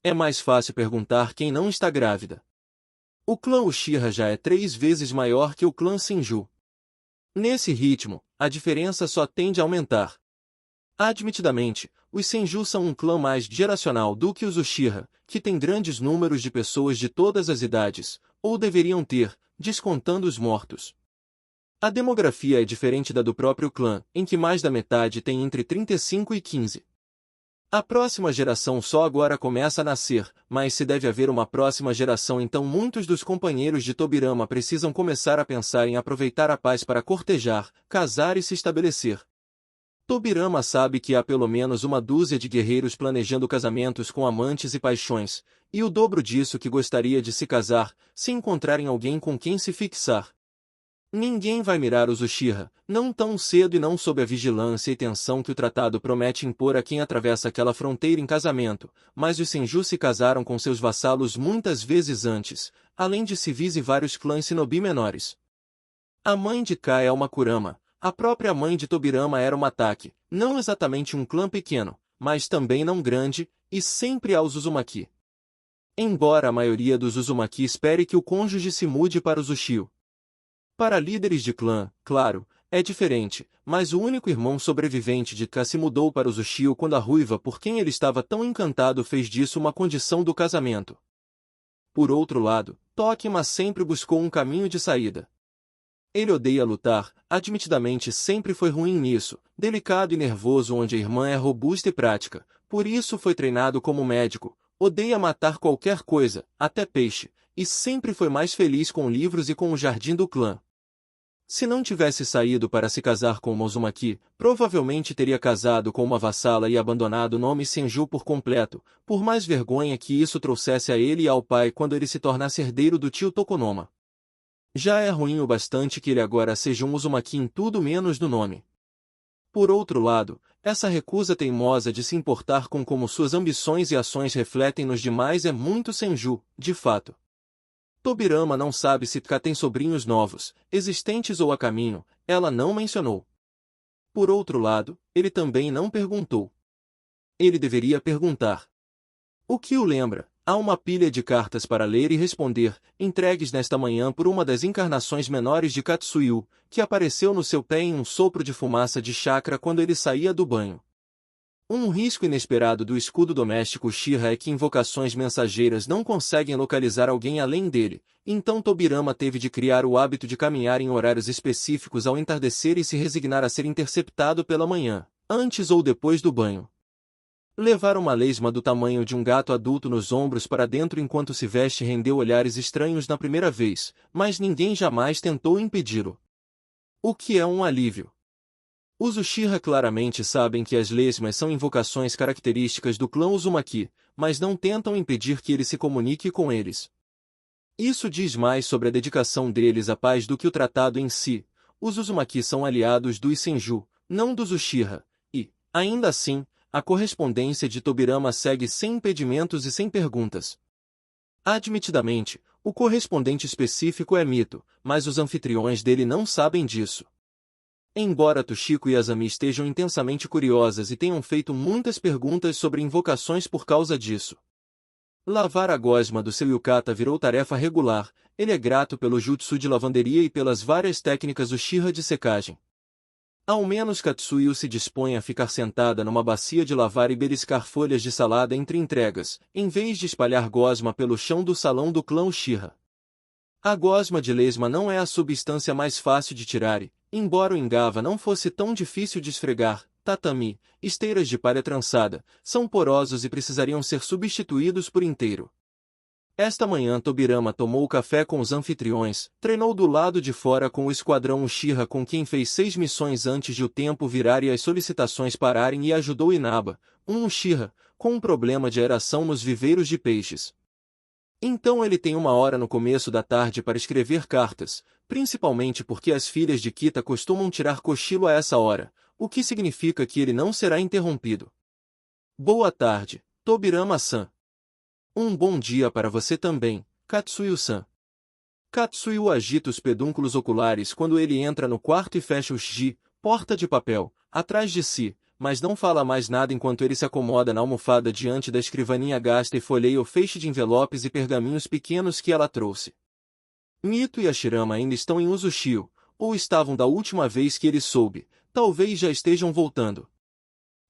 É mais fácil perguntar quem não está grávida. O clã Uchiha já é 3 vezes maior que o clã Senju. Nesse ritmo, a diferença só tende a aumentar. Admitidamente, os Senju são um clã mais geracional do que os Uchiha, que têm grandes números de pessoas de todas as idades, ou deveriam ter, descontando os mortos. A demografia é diferente da do próprio clã, em que mais da metade tem entre 35 e 15. A próxima geração só agora começa a nascer, mas se deve haver uma próxima geração então muitos dos companheiros de Tobirama precisam começar a pensar em aproveitar a paz para cortejar, casar e se estabelecer. Tobirama sabe que há pelo menos uma dúzia de guerreiros planejando casamentos com amantes e paixões, e o dobro disso que gostaria de se casar, se encontrarem alguém com quem se fixar. Ninguém vai mirar os Uchiha, não tão cedo e não sob a vigilância e tensão que o tratado promete impor a quem atravessa aquela fronteira em casamento, mas os Senju se casaram com seus vassalos muitas vezes antes, além de civis e vários clãs shinobi menores. A mãe de Kai é uma Kurama, a própria mãe de Tobirama era uma Taki, não exatamente um clã pequeno, mas também não grande, e sempre há os Uzumaki. Embora a maioria dos Uzumaki espere que o cônjuge se mude para os Uchiha. Para líderes de clã, claro, é diferente, mas o único irmão sobrevivente de Ka se mudou para os Uchiha quando a ruiva por quem ele estava tão encantado fez disso uma condição do casamento. Por outro lado, Tokima sempre buscou um caminho de saída. Ele odeia lutar, admitidamente sempre foi ruim nisso, delicado e nervoso onde a irmã é robusta e prática, por isso foi treinado como médico, odeia matar qualquer coisa, até peixe, e sempre foi mais feliz com livros e com o jardim do clã. Se não tivesse saído para se casar com uma Uzumaki, provavelmente teria casado com uma vassala e abandonado o nome Senju por completo, por mais vergonha que isso trouxesse a ele e ao pai quando ele se tornasse herdeiro do tio Tokonoma. Já é ruim o bastante que ele agora seja um Uzumaki em tudo menos no nome. Por outro lado, essa recusa teimosa de se importar com como suas ambições e ações refletem nos demais é muito Senju, de fato. Tobirama não sabe se Ka tem sobrinhos novos, existentes ou a caminho, ela não mencionou. Por outro lado, ele também não perguntou. Ele deveria perguntar. O que o lembra? Há uma pilha de cartas para ler e responder, entregues nesta manhã por uma das encarnações menores de Katsuyu, que apareceu no seu pé em um sopro de fumaça de chakra quando ele saía do banho. Um risco inesperado do escudo doméstico Uchiha é que invocações mensageiras não conseguem localizar alguém além dele, então Tobirama teve de criar o hábito de caminhar em horários específicos ao entardecer e se resignar a ser interceptado pela manhã, antes ou depois do banho. Levar uma lesma do tamanho de um gato adulto nos ombros para dentro enquanto se veste rendeu olhares estranhos na primeira vez, mas ninguém jamais tentou impedi-lo. O que é um alívio. Os Uchiha claramente sabem que as lesmas são invocações características do clã Uzumaki, mas não tentam impedir que ele se comunique com eles. Isso diz mais sobre a dedicação deles à paz do que o tratado em si. Os Uzumaki são aliados dos Senju, não dos Uchiha, e, ainda assim, a correspondência de Tobirama segue sem impedimentos e sem perguntas. Admitidamente, o correspondente específico é Mito, mas os anfitriões dele não sabem disso. Embora Toshiko e Azami estejam intensamente curiosas e tenham feito muitas perguntas sobre invocações por causa disso. Lavar a gosma do seu yukata virou tarefa regular, ele é grato pelo jutsu de lavanderia e pelas várias técnicas Uchiha de secagem. Ao menos Katsuyu se dispõe a ficar sentada numa bacia de lavar e beliscar folhas de salada entre entregas, em vez de espalhar gosma pelo chão do salão do clã Uchiha. A gosma de lesma não é a substância mais fácil de tirar e, embora o engava não fosse tão difícil de esfregar, tatami, esteiras de palha trançada, são porosos e precisariam ser substituídos por inteiro. Esta manhã Tobirama tomou o café com os anfitriões, treinou do lado de fora com o esquadrão Uchiha com quem fez 6 missões antes de o tempo virar e as solicitações pararem e ajudou Inaba, um Uchiha, com um problema de aeração nos viveiros de peixes. Então ele tem 1 hora no começo da tarde para escrever cartas, principalmente porque as filhas de Kita costumam tirar cochilo a essa hora, o que significa que ele não será interrompido. Boa tarde, Tobirama-san. Um bom dia para você também, Katsuyu-san. Katsuyu agita os pedúnculos oculares quando ele entra no quarto e fecha o shiji, porta de papel, atrás de si, mas não fala mais nada enquanto ele se acomoda na almofada diante da escrivaninha gasta e folheia o feixe de envelopes e pergaminhos pequenos que ela trouxe. Mito e Ashirama ainda estão em Uzushio, ou estavam da última vez que ele soube, talvez já estejam voltando.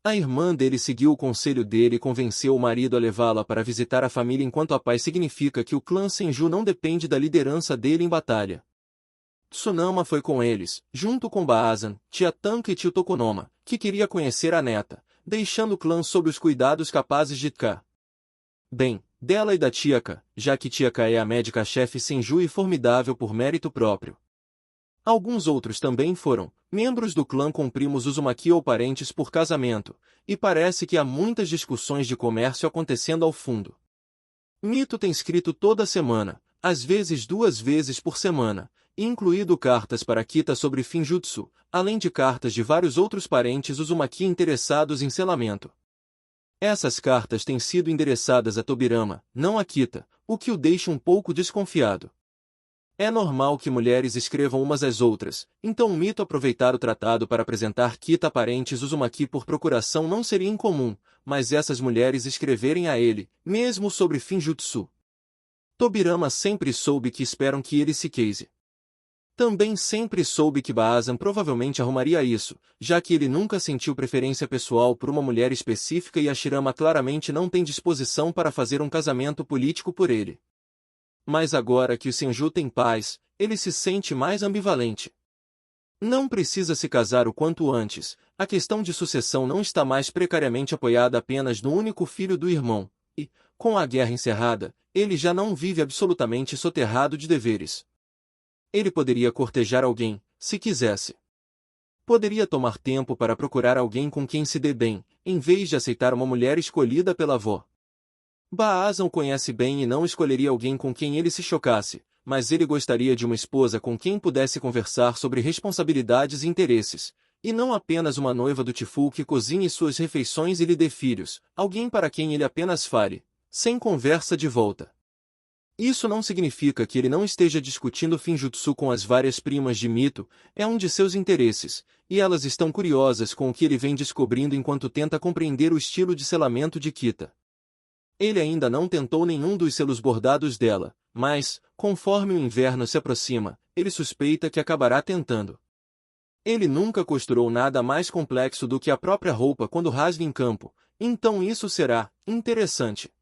A irmã dele seguiu o conselho dele e convenceu o marido a levá-la para visitar a família enquanto a paz significa que o clã Senju não depende da liderança dele em batalha. Tsunama foi com eles, junto com Baazan, tia Tanka e tio Tokonoma, que queria conhecer a neta, deixando o clã sob os cuidados capazes de Ka. Bem, dela e da tia Ka, já que tia Ka é a médica-chefe Senju e formidável por mérito próprio. Alguns outros também foram, membros do clã com primos Uzumaki ou parentes por casamento, e parece que há muitas discussões de comércio acontecendo ao fundo. Mito tem escrito toda semana, às vezes 2 vezes por semana, incluído cartas para Kita sobre Finjutsu, além de cartas de vários outros parentes Uzumaki interessados em selamento. Essas cartas têm sido endereçadas a Tobirama, não a Kita, o que o deixa um pouco desconfiado. É normal que mulheres escrevam umas às outras, então o Mito aproveitar o tratado para apresentar Kita a parentes Uzumaki por procuração não seria incomum, mas essas mulheres escreverem a ele, mesmo sobre Finjutsu. Tobirama sempre soube que esperam que ele se case. Também sempre soube que Baazan provavelmente arrumaria isso, já que ele nunca sentiu preferência pessoal por uma mulher específica e Ashirama claramente não tem disposição para fazer um casamento político por ele. Mas agora que o Senju tem paz, ele se sente mais ambivalente. Não precisa se casar o quanto antes, a questão de sucessão não está mais precariamente apoiada apenas no único filho do irmão, e, com a guerra encerrada, ele já não vive absolutamente soterrado de deveres. Ele poderia cortejar alguém, se quisesse. Poderia tomar tempo para procurar alguém com quem se dê bem, em vez de aceitar uma mulher escolhida pela avó. Baazan o conhece bem e não escolheria alguém com quem ele se chocasse, mas ele gostaria de uma esposa com quem pudesse conversar sobre responsabilidades e interesses, e não apenas uma noiva do Tifu que cozinhe suas refeições e lhe dê filhos, alguém para quem ele apenas fale, sem conversa de volta. Isso não significa que ele não esteja discutindo Finjutsu com as várias primas de Mito, é um de seus interesses, e elas estão curiosas com o que ele vem descobrindo enquanto tenta compreender o estilo de selamento de Kita. Ele ainda não tentou nenhum dos selos bordados dela, mas, conforme o inverno se aproxima, ele suspeita que acabará tentando. Ele nunca costurou nada mais complexo do que a própria roupa quando rasga em campo, então isso será interessante.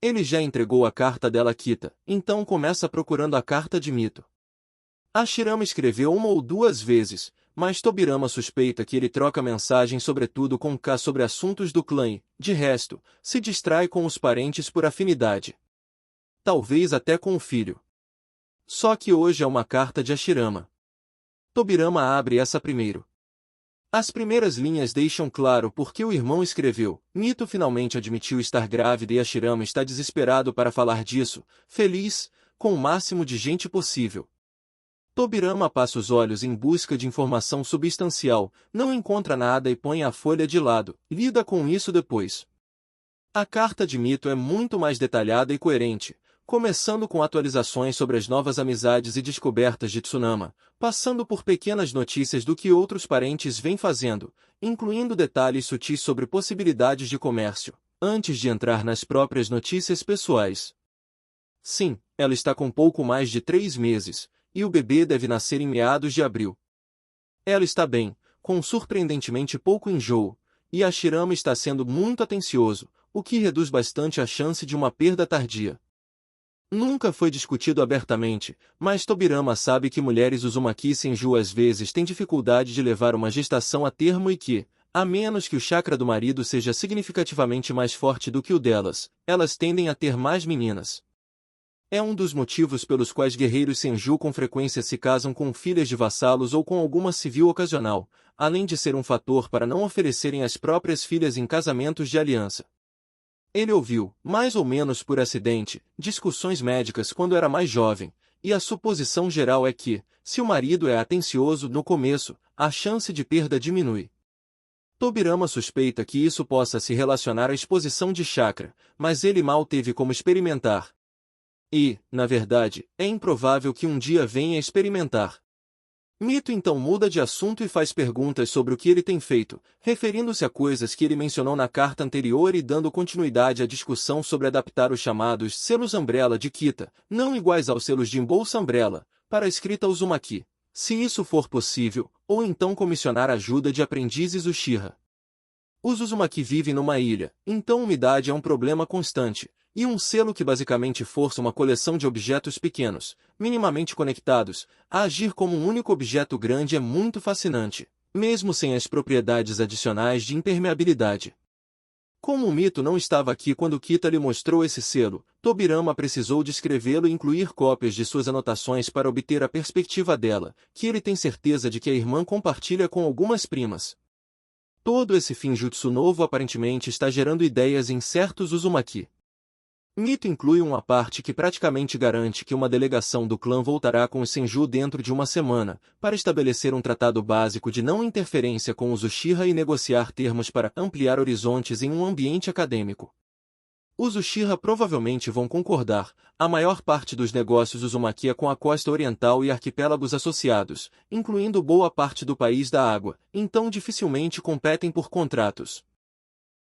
Ele já entregou a carta dela a Kita, então começa procurando a carta de Mito. Hashirama escreveu uma ou duas vezes, mas Tobirama suspeita que ele troca mensagens sobretudo com K sobre assuntos do clã e, de resto, se distrai com os parentes por afinidade. Talvez até com o filho. Só que hoje é uma carta de Hashirama. Tobirama abre essa primeiro. As primeiras linhas deixam claro por que o irmão escreveu. Mito finalmente admitiu estar grávida e Hashirama está desesperado para falar disso, feliz, com o máximo de gente possível. Tobirama passa os olhos em busca de informação substancial, não encontra nada e põe a folha de lado, lida com isso depois. A carta de Mito é muito mais detalhada e coerente, começando com atualizações sobre as novas amizades e descobertas de Tsunama, passando por pequenas notícias do que outros parentes vêm fazendo, incluindo detalhes sutis sobre possibilidades de comércio, antes de entrar nas próprias notícias pessoais. Sim, ela está com pouco mais de 3 meses, e o bebê deve nascer em meados de abril. Ela está bem, com surpreendentemente pouco enjoo, e Hashirama está sendo muito atencioso, o que reduz bastante a chance de uma perda tardia. Nunca foi discutido abertamente, mas Tobirama sabe que mulheres Uzumaki Senju às vezes têm dificuldade de levar uma gestação a termo e que, a menos que o chakra do marido seja significativamente mais forte do que o delas, elas tendem a ter mais meninas. É um dos motivos pelos quais guerreiros Senju com frequência se casam com filhas de vassalos ou com alguma civil ocasional, além de ser um fator para não oferecerem as próprias filhas em casamentos de aliança. Ele ouviu, mais ou menos por acidente, discussões médicas quando era mais jovem, e a suposição geral é que, se o marido é atencioso no começo, a chance de perda diminui. Tobirama suspeita que isso possa se relacionar à exposição de chakra, mas ele mal teve como experimentar. E, na verdade, é improvável que um dia venha a experimentar. Mito então muda de assunto e faz perguntas sobre o que ele tem feito, referindo-se a coisas que ele mencionou na carta anterior e dando continuidade à discussão sobre adaptar os chamados selos Umbrella de Kita, não iguais aos selos de Bolsa Umbrella, para a escrita Uzumaki, se isso for possível, ou então comissionar ajuda de aprendizes Uchiha. Os Uzumaki vivem numa ilha, então umidade é um problema constante, e um selo que basicamente força uma coleção de objetos pequenos, minimamente conectados, a agir como um único objeto grande é muito fascinante, mesmo sem as propriedades adicionais de impermeabilidade. Como o Mito não estava aqui quando Kita lhe mostrou esse selo, Tobirama precisou descrevê-lo e incluir cópias de suas anotações para obter a perspectiva dela, que ele tem certeza de que a irmã compartilha com algumas primas. Todo esse finjutsu novo aparentemente está gerando ideias em certos Uzumaki. Mito inclui uma parte que praticamente garante que uma delegação do clã voltará com os Senju dentro de uma semana, para estabelecer um tratado básico de não interferência com os Uchiha e negociar termos para ampliar horizontes em um ambiente acadêmico. Os Uchiha provavelmente vão concordar, a maior parte dos negócios Uzumaki é com a costa oriental e arquipélagos associados, incluindo boa parte do país da água, então dificilmente competem por contratos.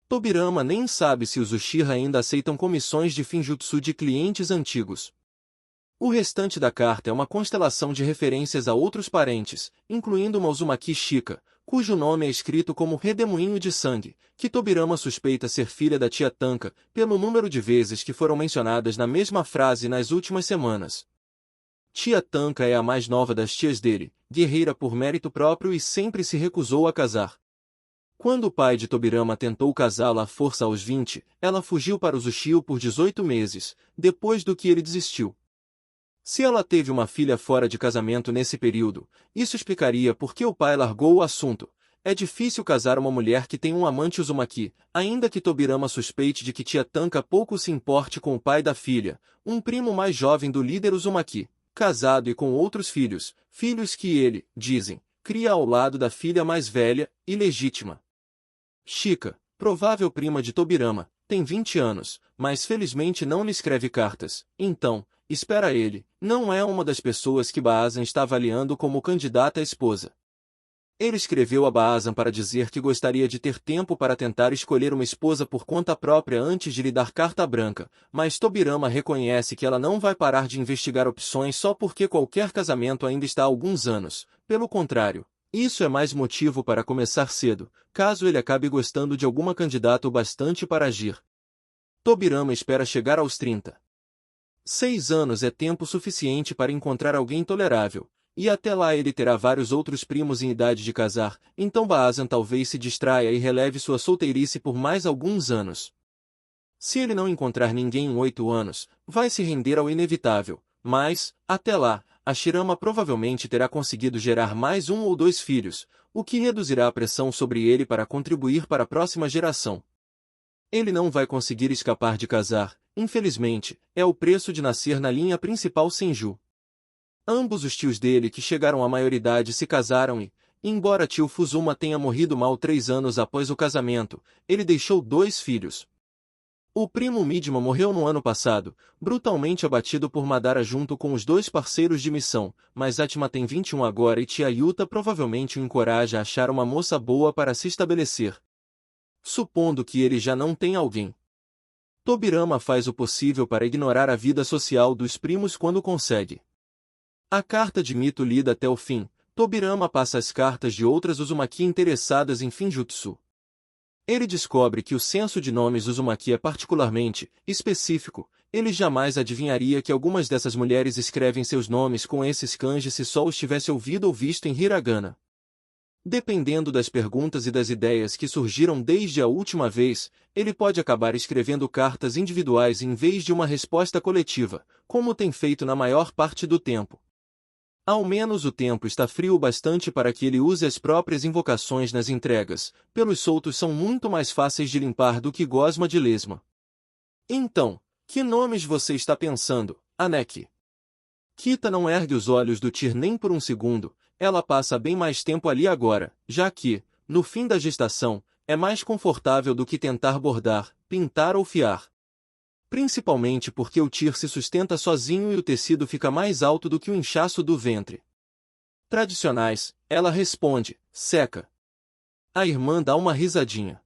Tobirama nem sabe se os Uchiha ainda aceitam comissões de finjutsu de clientes antigos. O restante da carta é uma constelação de referências a outros parentes, incluindo uma Uzumaki Shika, cujo nome é escrito como Redemoinho de Sangue, que Tobirama suspeita ser filha da tia Tanka, pelo número de vezes que foram mencionadas na mesma frase nas últimas semanas. Tia Tanka é a mais nova das tias dele, guerreira por mérito próprio e sempre se recusou a casar. Quando o pai de Tobirama tentou casá-la à força aos 20, ela fugiu para os Uchiha por 18 meses, depois do que ele desistiu. Se ela teve uma filha fora de casamento nesse período, isso explicaria por que o pai largou o assunto. É difícil casar uma mulher que tem um amante Uzumaki, ainda que Tobirama suspeite de que tia Tanka pouco se importe com o pai da filha, um primo mais jovem do líder Uzumaki, casado e com outros filhos, filhos que ele, dizem, cria ao lado da filha mais velha, ilegítima. Shika, provável prima de Tobirama, tem 20 anos, mas felizmente não lhe escreve cartas, então, espera ele, não é uma das pessoas que Baazan está avaliando como candidata à esposa. Ele escreveu a Baazan para dizer que gostaria de ter tempo para tentar escolher uma esposa por conta própria antes de lhe dar carta branca, mas Tobirama reconhece que ela não vai parar de investigar opções só porque qualquer casamento ainda está há alguns anos, pelo contrário. Isso é mais motivo para começar cedo, caso ele acabe gostando de alguma candidata o bastante para agir. Tobirama espera chegar aos 30. 6 anos é tempo suficiente para encontrar alguém tolerável, e até lá ele terá vários outros primos em idade de casar, então Baazan talvez se distraia e releve sua solteirice por mais alguns anos. Se ele não encontrar ninguém em 8 anos, vai se render ao inevitável, mas, até lá, a Shirama provavelmente terá conseguido gerar mais 1 ou 2 filhos, o que reduzirá a pressão sobre ele para contribuir para a próxima geração. Ele não vai conseguir escapar de casar, infelizmente, é o preço de nascer na linha principal Senju. Ambos os tios dele que chegaram à maioridade se casaram e, embora tio Fuzuma tenha morrido mal 3 anos após o casamento, ele deixou 2 filhos. O primo Midma morreu no ano passado, brutalmente abatido por Madara junto com os 2 parceiros de missão, mas Atma tem 21 agora e tia Yuta provavelmente o encoraja a achar uma moça boa para se estabelecer. Supondo que ele já não tem alguém. Tobirama faz o possível para ignorar a vida social dos primos quando consegue. A carta de Mito lida até o fim, Tobirama passa as cartas de outras Uzumaki interessadas em Finjutsu. Ele descobre que o senso de nomes Uzumaki é particularmente específico, ele jamais adivinharia que algumas dessas mulheres escrevem seus nomes com esses kanji se só os tivesse ouvido ou visto em hiragana. Dependendo das perguntas e das ideias que surgiram desde a última vez, ele pode acabar escrevendo cartas individuais em vez de uma resposta coletiva, como tem feito na maior parte do tempo. Ao menos o tempo está frio o bastante para que ele use as próprias invocações nas entregas, pelos soltos são muito mais fáceis de limpar do que gosma de lesma. Então, que nomes você está pensando, Aneki? Kita não ergue os olhos do Tyr nem por um segundo, ela passa bem mais tempo ali agora, já que, no fim da gestação, é mais confortável do que tentar bordar, pintar ou fiar. Principalmente porque o Tyr se sustenta sozinho e o tecido fica mais alto do que o inchaço do ventre. Tradicionais, ela responde, seca. A irmã dá uma risadinha.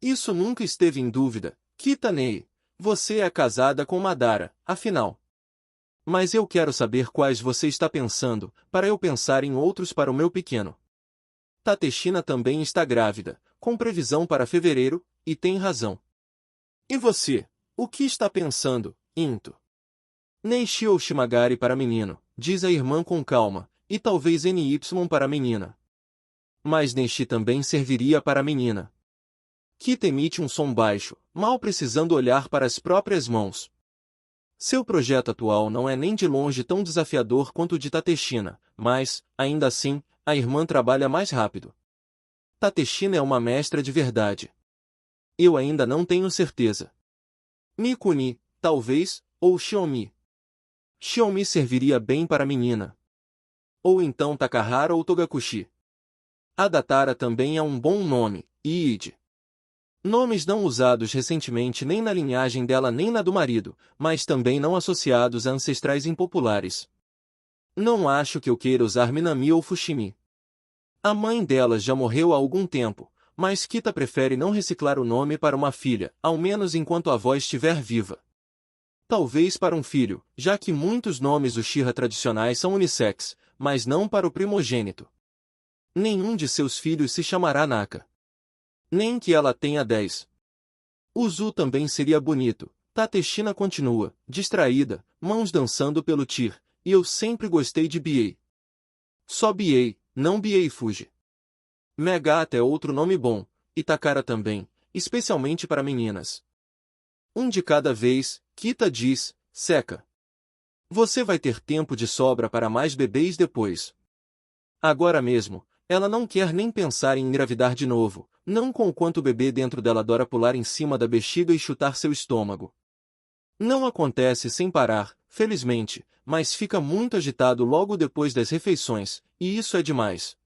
Isso nunca esteve em dúvida, Kitanei. Você é casada com Madara, afinal. Mas eu quero saber quais você está pensando, para eu pensar em outros para o meu pequeno. Tateshina também está grávida, com previsão para fevereiro, e tem razão. E você? O que está pensando, Into? Neishi ou Shimagari para menino, diz a irmã com calma, e talvez NY para menina. Mas Neishi também serviria para menina. Kita emite um som baixo, mal precisando olhar para as próprias mãos. Seu projeto atual não é nem de longe tão desafiador quanto o de Tateshina, mas, ainda assim, a irmã trabalha mais rápido. Tateshina é uma mestra de verdade. Eu ainda não tenho certeza. Mikuni, talvez, ou Xiaomi. Xiaomi serviria bem para menina. Ou então Takahara ou Togakushi. Adatara também é um bom nome, e Ide. Nomes não usados recentemente nem na linhagem dela nem na do marido, mas também não associados a ancestrais impopulares. Não acho que eu queira usar Minami ou Fushimi. A mãe delas já morreu há algum tempo, mas Kita prefere não reciclar o nome para uma filha, ao menos enquanto a avó estiver viva. Talvez para um filho, já que muitos nomes Uchiha tradicionais são unissex, mas não para o primogênito. Nenhum de seus filhos se chamará Naka. Nem que ela tenha 10. Uzu também seria bonito. Tateshina continua, distraída, mãos dançando pelo Tyr, e eu sempre gostei de Biei. Só Biei, não Biei Fuji. Megata é outro nome bom, e Takara também, especialmente para meninas. Um de cada vez, Kita diz, seca. Você vai ter tempo de sobra para mais bebês depois. Agora mesmo, ela não quer nem pensar em engravidar de novo, não com o quanto o bebê dentro dela adora pular em cima da bexiga e chutar seu estômago. Não acontece sem parar, felizmente, mas fica muito agitado logo depois das refeições, e isso é demais.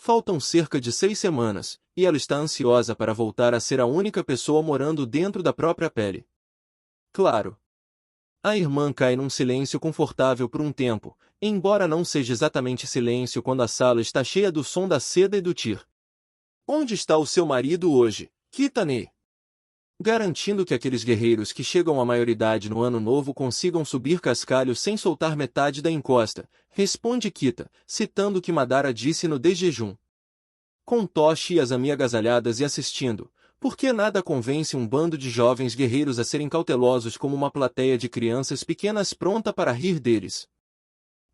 Faltam cerca de 6 semanas, e ela está ansiosa para voltar a ser a única pessoa morando dentro da própria pele. Claro. A irmã cai num silêncio confortável por um tempo, embora não seja exatamente silêncio quando a sala está cheia do som da seda e do Tyr. Onde está o seu marido hoje, Kitane? garantindo que aqueles guerreiros que chegam à maioridade no ano novo consigam subir cascalho sem soltar metade da encosta, responde Kita, citando o que Madara disse no desjejum. Com Toshi e Azami agasalhadas e assistindo, por que nada convence um bando de jovens guerreiros a serem cautelosos como uma plateia de crianças pequenas pronta para rir deles?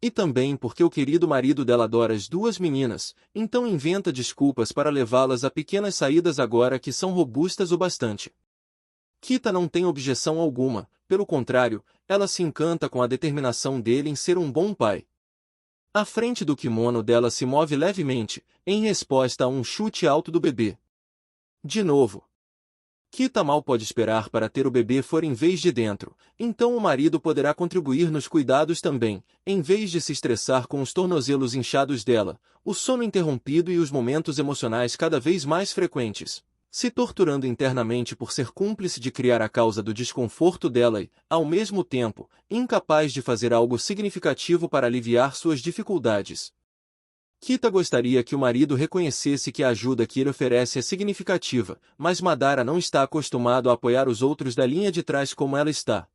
E também porque o querido marido dela adora as duas meninas, então inventa desculpas para levá-las a pequenas saídas agora que são robustas o bastante. Kita não tem objeção alguma, pelo contrário, ela se encanta com a determinação dele em ser um bom pai. A frente do kimono dela se move levemente, em resposta a um chute alto do bebê. De novo. Kita mal pode esperar para ter o bebê fora em vez de dentro, então o marido poderá contribuir nos cuidados também, em vez de se estressar com os tornozelos inchados dela, o sono interrompido e os momentos emocionais cada vez mais frequentes, se torturando internamente por ser cúmplice de criar a causa do desconforto dela e, ao mesmo tempo, incapaz de fazer algo significativo para aliviar suas dificuldades. Kita gostaria que o marido reconhecesse que a ajuda que ele oferece é significativa, mas Madara não está acostumado a apoiar os outros da linha de trás como ela está.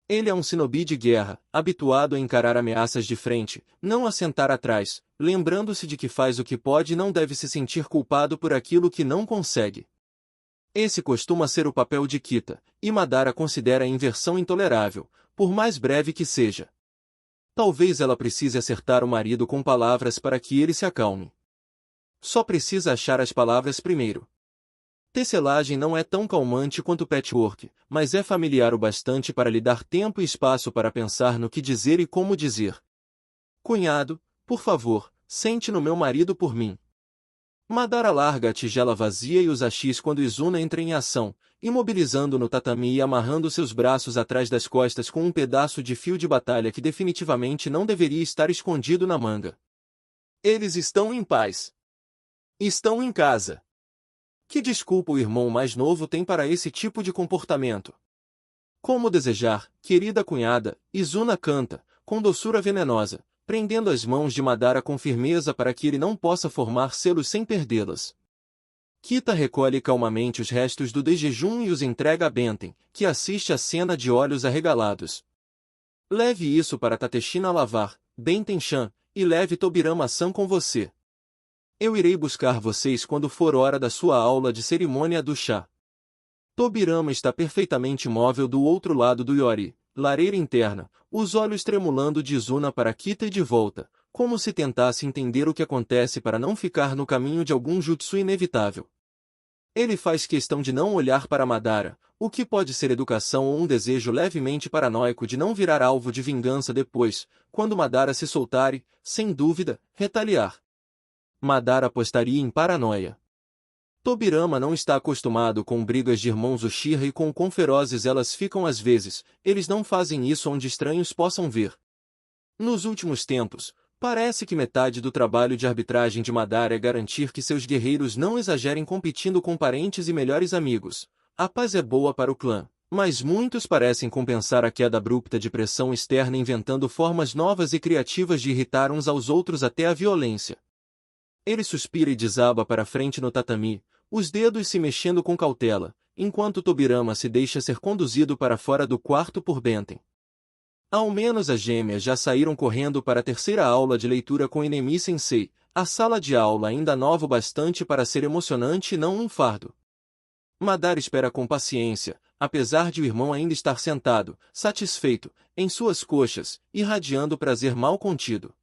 Ele é um shinobi de guerra, habituado a encarar ameaças de frente, não a sentar atrás, lembrando-se de que faz o que pode e não deve se sentir culpado por aquilo que não consegue. Esse costuma ser o papel de Kita, e Madara considera a inversão intolerável, por mais breve que seja. Talvez ela precise acertar o marido com palavras para que ele se acalme. Só precisa achar as palavras primeiro. Tecelagem não é tão calmante quanto patchwork, mas é familiar o bastante para lhe dar tempo e espaço para pensar no que dizer e como dizer. Cunhado, por favor, sente no meu marido por mim. Madara larga a tigela vazia e os hashis quando Izuna entra em ação, imobilizando no tatami e amarrando seus braços atrás das costas com um pedaço de fio de batalha que definitivamente não deveria estar escondido na manga. Eles estão em paz. Estão em casa. Que desculpa o irmão mais novo tem para esse tipo de comportamento? Como desejar, querida cunhada, Izuna canta, com doçura venenosa, prendendo as mãos de Madara com firmeza para que ele não possa formar selos sem perdê-las. Kita recolhe calmamente os restos do desjejum e os entrega a Benten, que assiste a cena de olhos arregalados. Leve isso para Tateshina lavar, Benten-chan, e leve Tobirama-san com você. Eu irei buscar vocês quando for hora da sua aula de cerimônia do chá. Tobirama está perfeitamente imóvel do outro lado do Yori, lareira interna, os olhos tremulando de Izuna para Kita e de volta, como se tentasse entender o que acontece para não ficar no caminho de algum jutsu inevitável. Ele faz questão de não olhar para Madara, o que pode ser educação ou um desejo levemente paranoico de não virar alvo de vingança depois, quando Madara se soltar e, sem dúvida, retaliar. Madara apostaria em paranoia. Tobirama não está acostumado com brigas de irmãos Uchiha e com quão ferozes elas ficam às vezes, eles não fazem isso onde estranhos possam ver. Nos últimos tempos, parece que metade do trabalho de arbitragem de Madara é garantir que seus guerreiros não exagerem competindo com parentes e melhores amigos. A paz é boa para o clã, mas muitos parecem compensar a queda abrupta de pressão externa inventando formas novas e criativas de irritar uns aos outros até a violência. Ele suspira e desaba para frente no tatami, os dedos se mexendo com cautela, enquanto Tobirama se deixa ser conduzido para fora do quarto por Benten. Ao menos as gêmeas já saíram correndo para a terceira aula de leitura com Inemi-sensei, a sala de aula ainda nova o bastante para ser emocionante e não um fardo. Madara espera com paciência, apesar de o irmão ainda estar sentado, satisfeito, em suas coxas, irradiando prazer mal contido.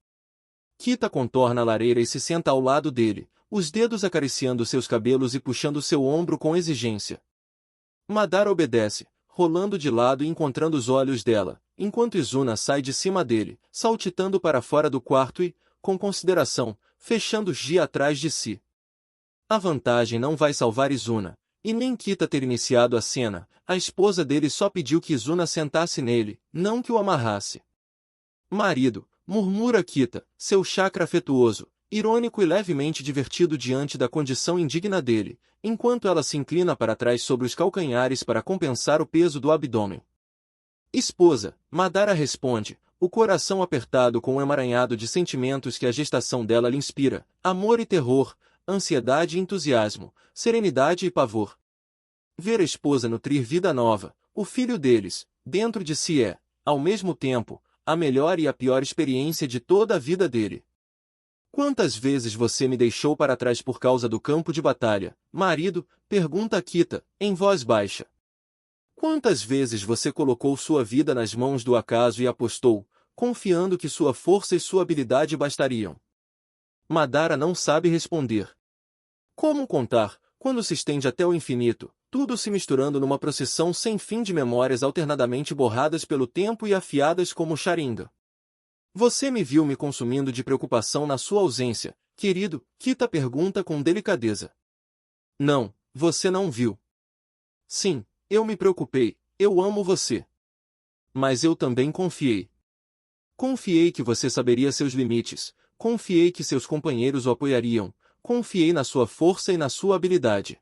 Kita contorna a lareira e se senta ao lado dele, os dedos acariciando seus cabelos e puxando seu ombro com exigência. Madara obedece, rolando de lado e encontrando os olhos dela, enquanto Izuna sai de cima dele, saltitando para fora do quarto e, com consideração, fechando Ji atrás de si. A vantagem não vai salvar Izuna, e nem Kita ter iniciado a cena, a esposa dele só pediu que Izuna sentasse nele, não que o amarrasse. Marido, murmura Kita, seu chakra afetuoso, irônico e levemente divertido diante da condição indigna dele, enquanto ela se inclina para trás sobre os calcanhares para compensar o peso do abdômen. Esposa, Madara responde, o coração apertado com um emaranhado de sentimentos que a gestação dela lhe inspira, amor e terror, ansiedade e entusiasmo, serenidade e pavor. Ver a esposa nutrir vida nova, o filho deles, dentro de si é, ao mesmo tempo, a melhor e a pior experiência de toda a vida dele. Quantas vezes você me deixou para trás por causa do campo de batalha, marido? Pergunta Kita, em voz baixa. Quantas vezes você colocou sua vida nas mãos do acaso e apostou, confiando que sua força e sua habilidade bastariam? Madara não sabe responder. Como contar, quando se estende até o infinito, tudo se misturando numa procissão sem fim de memórias alternadamente borradas pelo tempo e afiadas como Sharingan. Você me viu me consumindo de preocupação na sua ausência, querido? Kita pergunta com delicadeza. Não, você não viu. Sim, eu me preocupei, eu amo você. Mas eu também confiei. Confiei que você saberia seus limites, confiei que seus companheiros o apoiariam, confiei na sua força e na sua habilidade.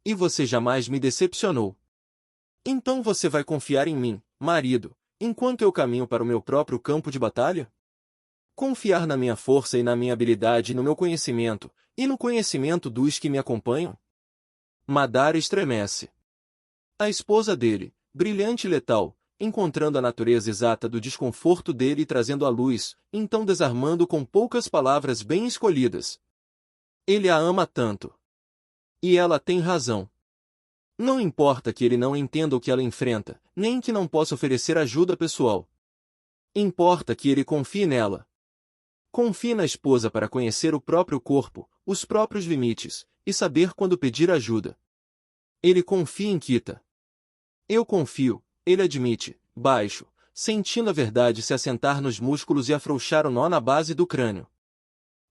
E você jamais me decepcionou. Então você vai confiar em mim, marido, enquanto eu caminho para o meu próprio campo de batalha? Confiar na minha força e na minha habilidade e no meu conhecimento, e no conhecimento dos que me acompanham? Madara estremece. A esposa dele, brilhante e letal, encontrando a natureza exata do desconforto dele e trazendo à luz, então desarmando com poucas palavras bem escolhidas. Ele a ama tanto. E ela tem razão. Não importa que ele não entenda o que ela enfrenta, nem que não possa oferecer ajuda pessoal. Importa que ele confie nela. Confie na esposa para conhecer o próprio corpo, os próprios limites, e saber quando pedir ajuda. Ele confia em Kita. Eu confio, ele admite, baixo, sentindo a verdade se assentar nos músculos e afrouxar o nó na base do crânio.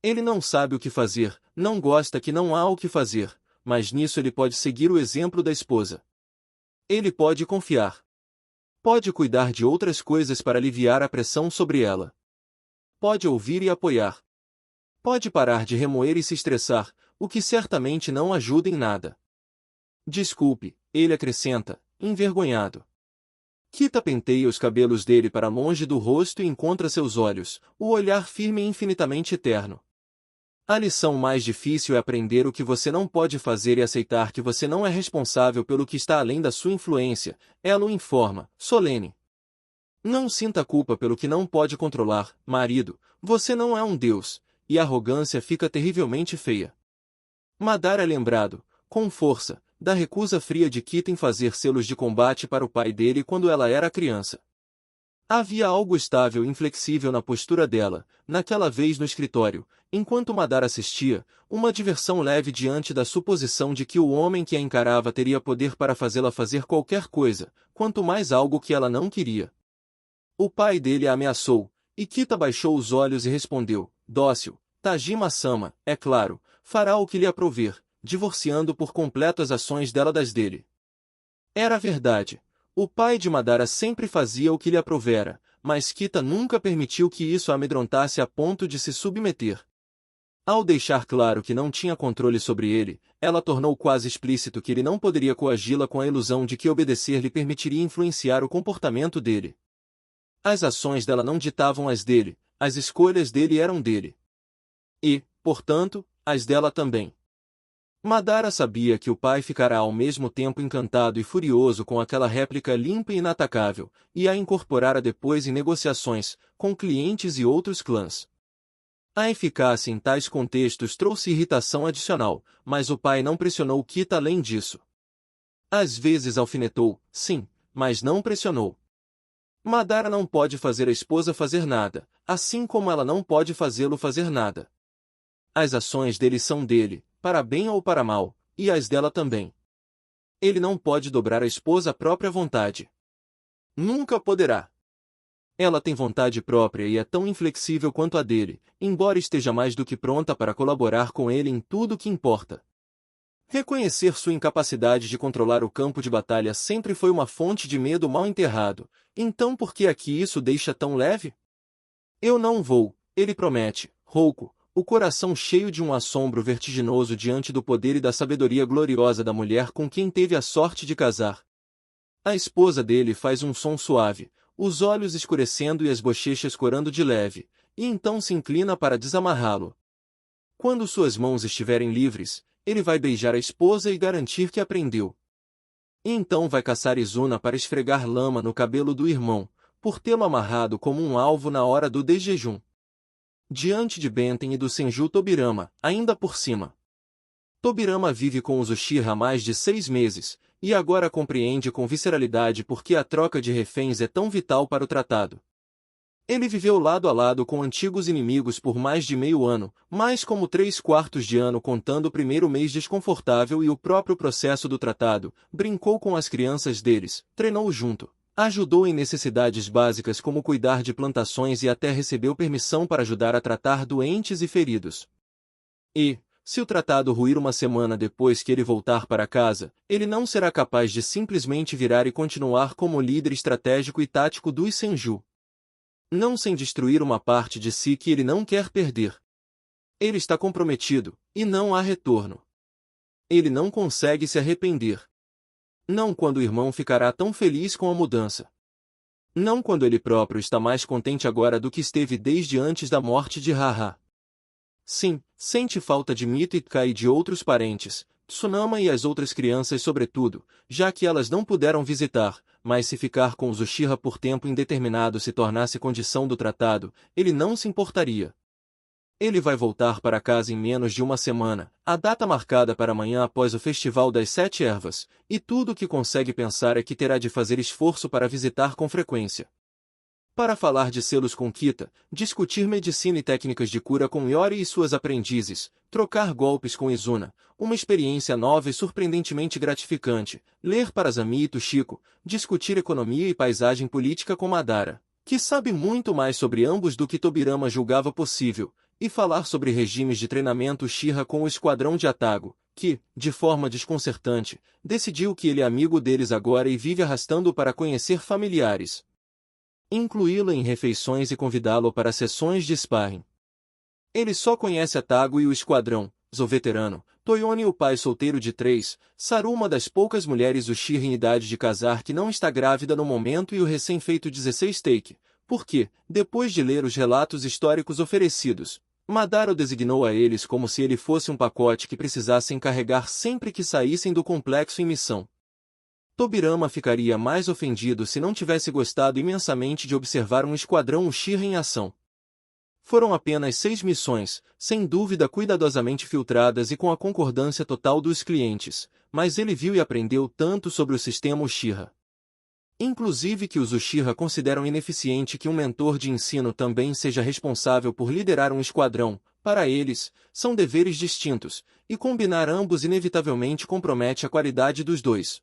Ele não sabe o que fazer, não gosta que não há o que fazer, mas nisso ele pode seguir o exemplo da esposa. Ele pode confiar. Pode cuidar de outras coisas para aliviar a pressão sobre ela. Pode ouvir e apoiar. Pode parar de remoer e se estressar, o que certamente não ajuda em nada. Desculpe, ele acrescenta, envergonhado. Kita penteia os cabelos dele para longe do rosto e encontra seus olhos, o olhar firme e infinitamente eterno. A lição mais difícil é aprender o que você não pode fazer e aceitar que você não é responsável pelo que está além da sua influência, ela o informa, solene. Não sinta culpa pelo que não pode controlar, marido, você não é um deus, e a arrogância fica terrivelmente feia. Madara é lembrado, com força, da recusa fria de Kita em fazer selos de combate para o pai dele quando ela era criança. Havia algo estável e inflexível na postura dela, naquela vez no escritório, enquanto Madara assistia, uma diversão leve diante da suposição de que o homem que a encarava teria poder para fazê-la fazer qualquer coisa, quanto mais algo que ela não queria. O pai dele a ameaçou, e Kita baixou os olhos e respondeu, dócil, Tajima-sama, é claro, fará o que lhe aprouver, divorciando por completo as ações dela das dele. Era verdade. O pai de Madara sempre fazia o que lhe aprovera, mas Kita nunca permitiu que isso a amedrontasse a ponto de se submeter. Ao deixar claro que não tinha controle sobre ele, ela tornou quase explícito que ele não poderia coagi-la com a ilusão de que obedecer lhe permitiria influenciar o comportamento dele. As ações dela não ditavam as dele, as escolhas dele eram dele. E, portanto, as dela também. Madara sabia que o pai ficará ao mesmo tempo encantado e furioso com aquela réplica limpa e inatacável, e a incorporara depois em negociações, com clientes e outros clãs. A eficácia em tais contextos trouxe irritação adicional, mas o pai não pressionou Kita além disso. Às vezes alfinetou, sim, mas não pressionou. Madara não pode fazer a esposa fazer nada, assim como ela não pode fazê-lo fazer nada. As ações dele são dele, para bem ou para mal, e as dela também. Ele não pode dobrar a esposa à própria vontade. Nunca poderá. Ela tem vontade própria e é tão inflexível quanto a dele, embora esteja mais do que pronta para colaborar com ele em tudo o que importa. Reconhecer sua incapacidade de controlar o campo de batalha sempre foi uma fonte de medo mal enterrado, então por que aqui isso deixa tão leve? Eu não vou, ele promete, rouco, o coração cheio de um assombro vertiginoso diante do poder e da sabedoria gloriosa da mulher com quem teve a sorte de casar. A esposa dele faz um som suave, os olhos escurecendo e as bochechas corando de leve, e então se inclina para desamarrá-lo. Quando suas mãos estiverem livres, ele vai beijar a esposa e garantir que aprendeu. E então vai caçar Izuna para esfregar lama no cabelo do irmão, por tê-lo amarrado como um alvo na hora do desjejum. Diante de Benten e do Senju Tobirama, ainda por cima. Tobirama vive com os Uchiha há mais de 6 meses, e agora compreende com visceralidade por que a troca de reféns é tão vital para o tratado. Ele viveu lado a lado com antigos inimigos por mais de meio ano, mais como 3/4 de ano contando o primeiro mês desconfortável e o próprio processo do tratado, brincou com as crianças deles, treinou junto, ajudou em necessidades básicas como cuidar de plantações e até recebeu permissão para ajudar a tratar doentes e feridos. E, se o tratado ruir uma semana depois que ele voltar para casa, ele não será capaz de simplesmente virar e continuar como líder estratégico e tático dos Senju. Não sem destruir uma parte de si que ele não quer perder. Ele está comprometido, e não há retorno. Ele não consegue se arrepender. Não quando o irmão ficará tão feliz com a mudança. Não quando ele próprio está mais contente agora do que esteve desde antes da morte de Haha. Sim, sente falta de Mito Ika e de outros parentes, Tsunama e as outras crianças sobretudo, já que elas não puderam visitar, mas se ficar com os Uchiha por tempo indeterminado se tornasse condição do tratado, ele não se importaria. Ele vai voltar para casa em menos de uma semana, a data marcada para amanhã após o Festival das 7 Ervas, e tudo o que consegue pensar é que terá de fazer esforço para visitar com frequência. Para falar de selos com Kita, discutir medicina e técnicas de cura com Yori e suas aprendizes, trocar golpes com Izuna, uma experiência nova e surpreendentemente gratificante, ler para Zami e Tushiko, discutir economia e paisagem política com Madara, que sabe muito mais sobre ambos do que Tobirama julgava possível, e falar sobre regimes de treinamento Uchiha com o esquadrão de Atago, que, de forma desconcertante, decidiu que ele é amigo deles agora e vive arrastando-o para conhecer familiares. Incluí-lo em refeições e convidá-lo para sessões de sparring. Ele só conhece Atago e o esquadrão, Zo veterano, Toyone o pai solteiro de 3, Saru uma das poucas mulheres Uchiha em idade de casar que não está grávida no momento e o recém-feito 16 Take, porque, depois de ler os relatos históricos oferecidos, Madara o designou a eles como se ele fosse um pacote que precisassem carregar sempre que saíssem do complexo em missão. Tobirama ficaria mais ofendido se não tivesse gostado imensamente de observar um esquadrão Uchiha em ação. Foram apenas 6 missões, sem dúvida cuidadosamente filtradas e com a concordância total dos clientes, mas ele viu e aprendeu tanto sobre o sistema Uchiha. Inclusive que os Uchiha consideram ineficiente que um mentor de ensino também seja responsável por liderar um esquadrão. Para eles, são deveres distintos, e combinar ambos inevitavelmente compromete a qualidade dos dois.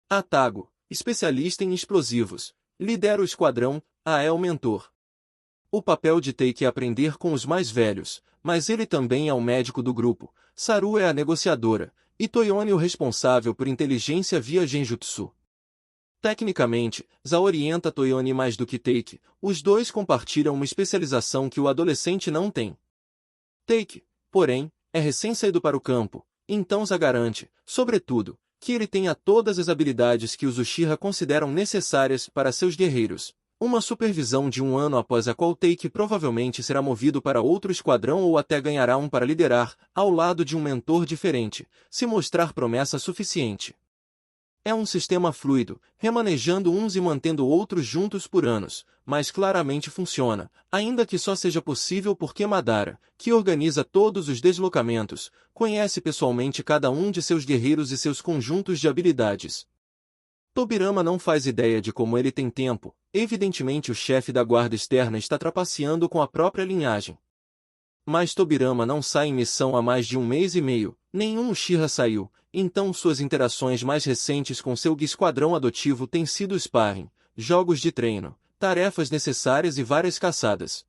Atago, especialista em explosivos, lidera o esquadrão, é o mentor. O papel de Take é aprender com os mais velhos, mas ele também é o médico do grupo, Saru é a negociadora, e Toyone o responsável por inteligência via Genjutsu. Tecnicamente, Za orienta Toyone mais do que Take, os dois compartilham uma especialização que o adolescente não tem. Take, porém, é recém-saído para o campo, então Za garante, sobretudo, que ele tenha todas as habilidades que os Uchiha consideram necessárias para seus guerreiros. Uma supervisão de 1 ano após a qual Take provavelmente será movido para outro esquadrão ou até ganhará um para liderar, ao lado de um mentor diferente, se mostrar promessa suficiente. É um sistema fluido, remanejando uns e mantendo outros juntos por anos, mas claramente funciona, ainda que só seja possível porque Madara, que organiza todos os deslocamentos, conhece pessoalmente cada um de seus guerreiros e seus conjuntos de habilidades. Tobirama não faz ideia de como ele tem tempo, evidentemente o chefe da guarda externa está trapaceando com a própria linhagem. Mas Tobirama não sai em missão há mais de 1 mês e meio, nenhum Uchiha saiu, então suas interações mais recentes com seu esquadrão adotivo têm sido sparring, jogos de treino, tarefas necessárias e várias caçadas.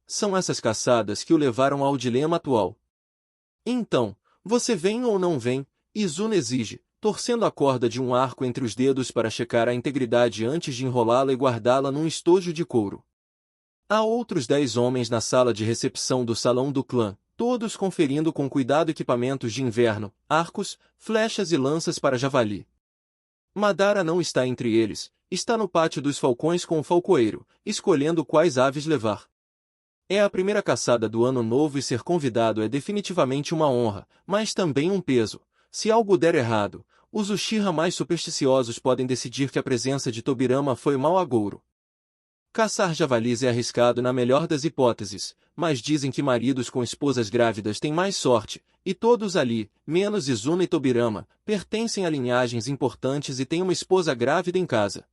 São essas caçadas que o levaram ao dilema atual. Então, você vem ou não vem? Izuna exige, torcendo a corda de um arco entre os dedos para checar a integridade antes de enrolá-la e guardá-la num estojo de couro. Há outros 10 homens na sala de recepção do salão do clã, todos conferindo com cuidado equipamentos de inverno, arcos, flechas e lanças para javali. Madara não está entre eles, está no pátio dos falcões com o falcoeiro, escolhendo quais aves levar. É a primeira caçada do ano novo e ser convidado é definitivamente uma honra, mas também um peso. Se algo der errado, Os Uchiha mais supersticiosos podem decidir que a presença de Tobirama foi mau agouro. Caçar javalis é arriscado na melhor das hipóteses, mas dizem que maridos com esposas grávidas têm mais sorte, e todos ali, menos Izuna e Tobirama, pertencem a linhagens importantes e têm uma esposa grávida em casa.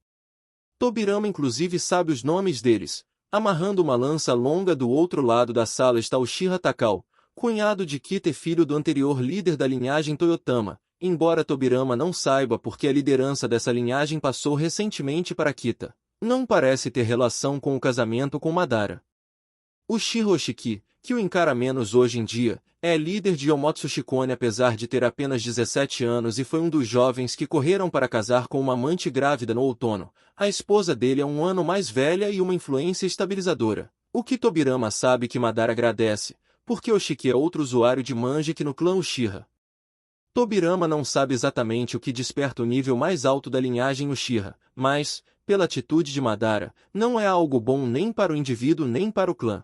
Tobirama inclusive sabe os nomes deles. Amarrando uma lança longa do outro lado da sala está Uchiha Takao, cunhado de Kita e filho do anterior líder da linhagem Toyotama, embora Tobirama não saiba porque a liderança dessa linhagem passou recentemente para Kita. Não parece ter relação com o casamento com Madara. Uchiha Oshiki, que o encara menos hoje em dia, é líder de Yomotsu Shikone apesar de ter apenas 17 anos e foi um dos jovens que correram para casar com uma amante grávida no outono. A esposa dele é um ano mais velha e uma influência estabilizadora. O que Tobirama sabe que Madara agradece, porque Oshiki é outro usuário de Manjiki no clã Uchiha. Tobirama não sabe exatamente o que desperta o nível mais alto da linhagem Uchiha, mas, pela atitude de Madara, não é algo bom nem para o indivíduo nem para o clã.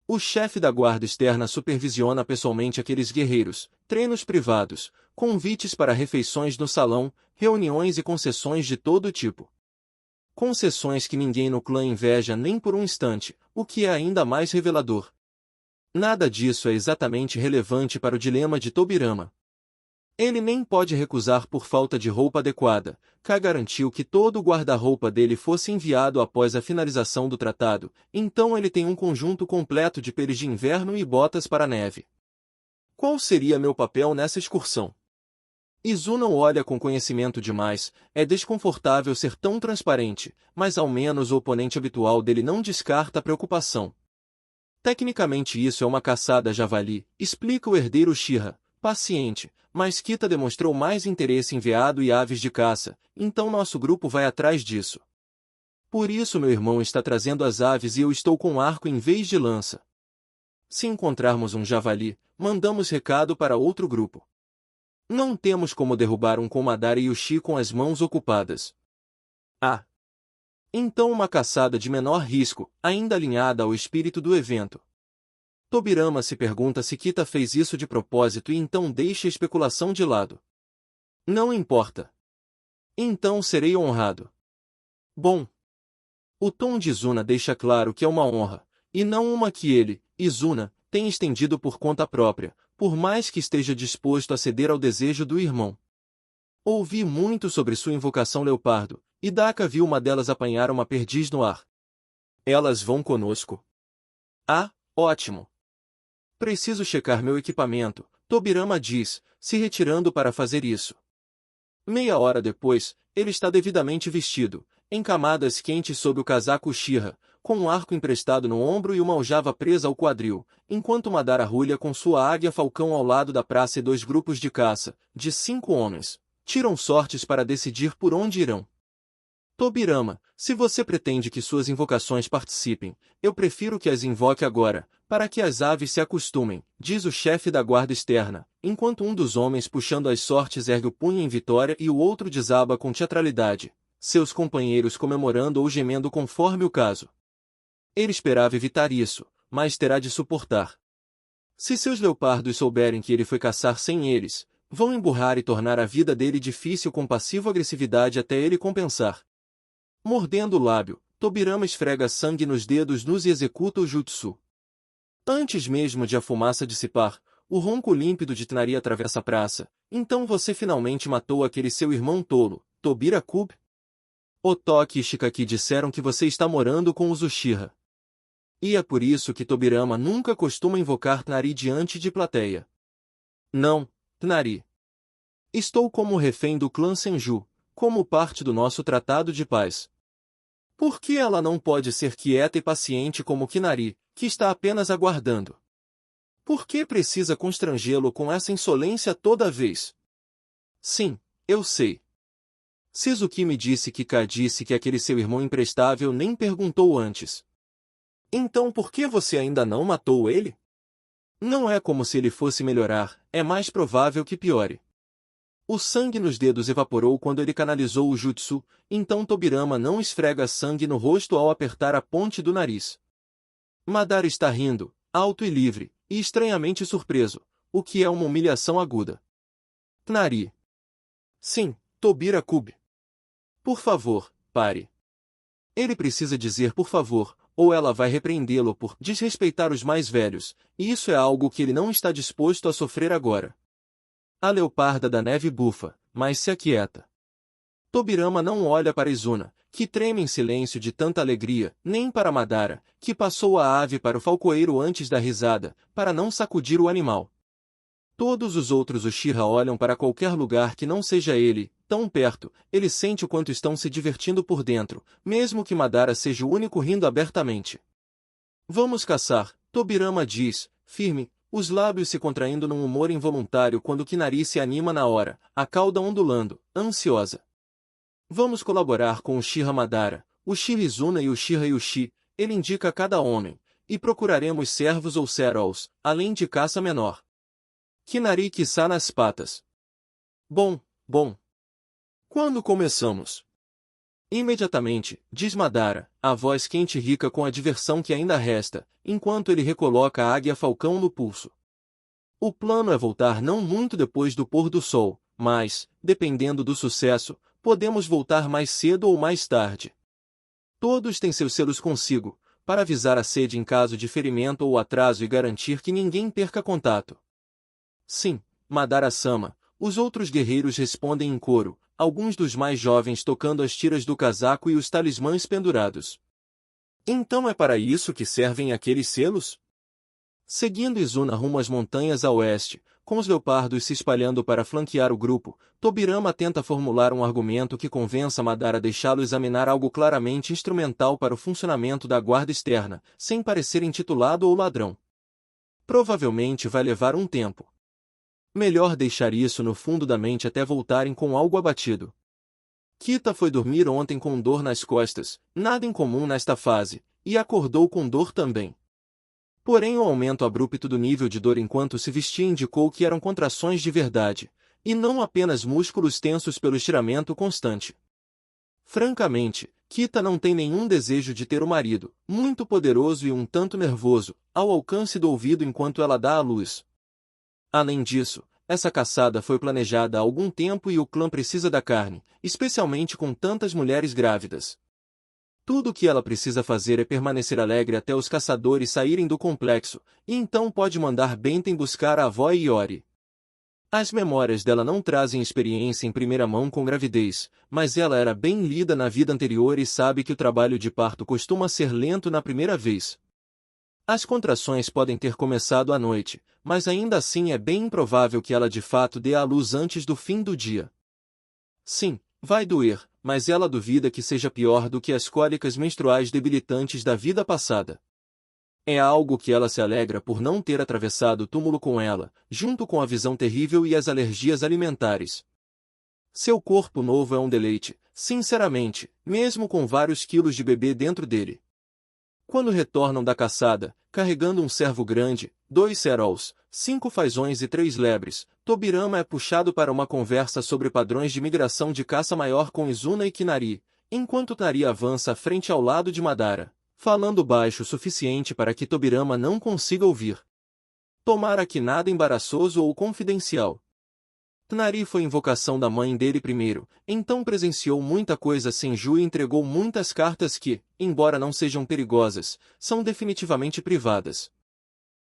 O chefe da guarda externa supervisiona pessoalmente aqueles guerreiros, treinos privados, convites para refeições no salão, reuniões e concessões de todo tipo. Concessões que ninguém no clã inveja nem por um instante, o que é ainda mais revelador. Nada disso é exatamente relevante para o dilema de Tobirama. Ele nem pode recusar por falta de roupa adequada. K garantiu que todo o guarda-roupa dele fosse enviado após a finalização do tratado, então ele tem um conjunto completo de peles de inverno e botas para a neve. Qual seria meu papel nessa excursão? Izuna o olha com conhecimento demais, é desconfortável ser tão transparente, mas ao menos o oponente habitual dele não descarta a preocupação. Tecnicamente isso é uma caçada javali, explica o herdeiro Uchiha, paciente, mas Kita demonstrou mais interesse em veado e aves de caça, então nosso grupo vai atrás disso. Por isso meu irmão está trazendo as aves e eu estou com arco em vez de lança. Se encontrarmos um javali, mandamos recado para outro grupo. Não temos como derrubar um com Madara e Uchi com as mãos ocupadas. Ah! Então uma caçada de menor risco, ainda alinhada ao espírito do evento. Tobirama se pergunta se Kita fez isso de propósito e então deixa a especulação de lado. Não importa. Então serei honrado. Bom. O tom de Izuna deixa claro que é uma honra, e não uma que ele, Izuna, tem estendido por conta própria, por mais que esteja disposto a ceder ao desejo do irmão. Ouvi muito sobre sua invocação leopardo, e Daka viu uma delas apanhar uma perdiz no ar. Elas vão conosco. Ah, ótimo. Preciso checar meu equipamento, Tobirama diz, se retirando para fazer isso. Meia hora depois, ele está devidamente vestido, em camadas quentes sob o casaco Uchiha, com um arco emprestado no ombro e uma aljava presa ao quadril, enquanto Madara rulha com sua águia falcão ao lado da praça e dois grupos de caça, de 5 homens, tiram sortes para decidir por onde irão. Tobirama, se você pretende que suas invocações participem, eu prefiro que as invoque agora, para que as aves se acostumem, diz o chefe da guarda externa, enquanto um dos homens puxando as sortes ergue o punho em vitória e o outro desaba com teatralidade, seus companheiros comemorando ou gemendo conforme o caso. Ele esperava evitar isso, mas terá de suportar. Se seus leopardos souberem que ele foi caçar sem eles, vão emburrar e tornar a vida dele difícil com passivo-agressividade até ele compensar. Mordendo o lábio, Tobirama esfrega sangue nos dedos nus e executa o jutsu. Antes mesmo de a fumaça dissipar, o ronco límpido de Tonari atravessa a praça. Então você finalmente matou aquele seu irmão tolo, Tobirakubo? Otoki e Shikaki disseram que você está morando com os Uchiha. E é por isso que Tobirama nunca costuma invocar Tonari diante de plateia. Não, Tonari. Estou como refém do clã Senju, como parte do nosso tratado de paz. Por que ela não pode ser quieta e paciente como Kinari, que está apenas aguardando? Por que precisa constrangê-lo com essa insolência toda vez? Sim, eu sei. Shizuki me disse que Ka disse que aquele seu irmão imprestável nem perguntou antes. Então por que você ainda não matou ele? Não é como se ele fosse melhorar, é mais provável que piore. O sangue nos dedos evaporou quando ele canalizou o jutsu, então Tobirama não esfrega sangue no rosto ao apertar a ponte do nariz. Madara está rindo, alto e livre, e estranhamente surpreso, o que é uma humilhação aguda. Tonari. Sim, Tobira-Cub. Por favor, pare. Ele precisa dizer por favor, ou ela vai repreendê-lo por desrespeitar os mais velhos, e isso é algo que ele não está disposto a sofrer agora. A leoparda da neve bufa, mas se aquieta. Tobirama não olha para Izuna, que treme em silêncio de tanta alegria, nem para Madara, que passou a ave para o falcoeiro antes da risada, para não sacudir o animal. Todos os outros Uchiha olham para qualquer lugar que não seja ele, tão perto, ele sente o quanto estão se divertindo por dentro, mesmo que Madara seja o único rindo abertamente. Vamos caçar, Tobirama diz, firme, os lábios se contraindo num humor involuntário quando Kinari se anima na hora, a cauda ondulando, ansiosa. Vamos colaborar com o Uchiha Madara, Uchiha Izuna e Uchiha Yushi, ele indica a cada homem, e procuraremos servos ou cerols, além de caça menor. Kinari quiçá nas patas. Bom. Quando começamos? Imediatamente, diz Madara, a voz quente e rica com a diversão que ainda resta, enquanto ele recoloca a águia-falcão no pulso. O plano é voltar não muito depois do pôr do sol, mas, dependendo do sucesso, podemos voltar mais cedo ou mais tarde. Todos têm seus selos consigo, para avisar a sede em caso de ferimento ou atraso e garantir que ninguém perca contato. Sim, Madara-sama, os outros guerreiros respondem em coro, alguns dos mais jovens tocando as tiras do casaco e os talismãs pendurados. Então é para isso que servem aqueles selos? Seguindo Izuna rumo às montanhas a oeste, com os leopardos se espalhando para flanquear o grupo, Tobirama tenta formular um argumento que convença Madara a deixá-lo examinar algo claramente instrumental para o funcionamento da guarda externa, sem parecer intitulado ou ladrão. Provavelmente vai levar um tempo. Melhor deixar isso no fundo da mente até voltarem com algo abatido. Kita foi dormir ontem com dor nas costas, nada incomum nesta fase, e acordou com dor também. Porém o aumento abrupto do nível de dor enquanto se vestia indicou que eram contrações de verdade, e não apenas músculos tensos pelo estiramento constante. Francamente, Kita não tem nenhum desejo de ter o marido, muito poderoso e um tanto nervoso, ao alcance do ouvido enquanto ela dá à luz. Além disso, essa caçada foi planejada há algum tempo e o clã precisa da carne, especialmente com tantas mulheres grávidas. Tudo o que ela precisa fazer é permanecer alegre até os caçadores saírem do complexo, e então pode mandar Benten buscar a avó Iori. As memórias dela não trazem experiência em primeira mão com gravidez, mas ela era bem lida na vida anterior e sabe que o trabalho de parto costuma ser lento na primeira vez. As contrações podem ter começado à noite, mas ainda assim é bem improvável que ela de fato dê à luz antes do fim do dia. Sim, vai doer, mas ela duvida que seja pior do que as cólicas menstruais debilitantes da vida passada. É algo que ela se alegra por não ter atravessado o túmulo com ela, junto com a visão terrível e as alergias alimentares. Seu corpo novo é um deleite, sinceramente, mesmo com vários quilos de bebê dentro dele. Quando retornam da caçada, carregando um cervo grande, 2 cerols, 5 fazões e 3 lebres, Tobirama é puxado para uma conversa sobre padrões de migração de caça maior com Izuna e Kinari, enquanto Kinari avança à frente ao lado de Madara, falando baixo o suficiente para que Tobirama não consiga ouvir. Tomara que nada embaraçoso ou confidencial. Kinari foi invocação da mãe dele primeiro, então presenciou muita coisa Senju e entregou muitas cartas que, embora não sejam perigosas, são definitivamente privadas.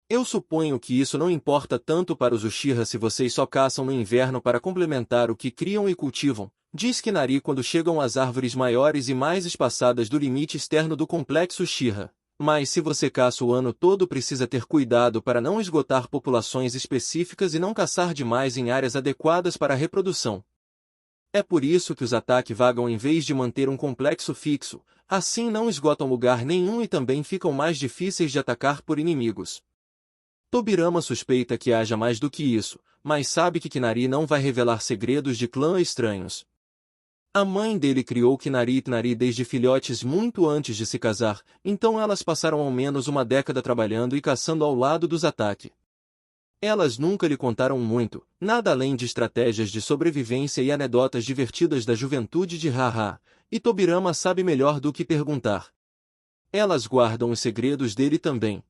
Eu suponho que isso não importa tanto para os Uchiha se vocês só caçam no inverno para complementar o que criam e cultivam, diz Kinari quando chegam às árvores maiores e mais espaçadas do limite externo do complexo Uchiha. Mas se você caça o ano todo precisa ter cuidado para não esgotar populações específicas e não caçar demais em áreas adequadas para a reprodução. É por isso que os ataques vagam em vez de manter um complexo fixo, assim não esgotam lugar nenhum e também ficam mais difíceis de atacar por inimigos. Tobirama suspeita que haja mais do que isso, mas sabe que Kinari não vai revelar segredos de clã estranhos. A mãe dele criou Kinari e Kinari desde filhotes muito antes de se casar, então elas passaram ao menos uma década trabalhando e caçando ao lado dos Ataki. Elas nunca lhe contaram muito, nada além de estratégias de sobrevivência e anedotas divertidas da juventude de Haha, e Tobirama sabe melhor do que perguntar. Elas guardam os segredos dele também.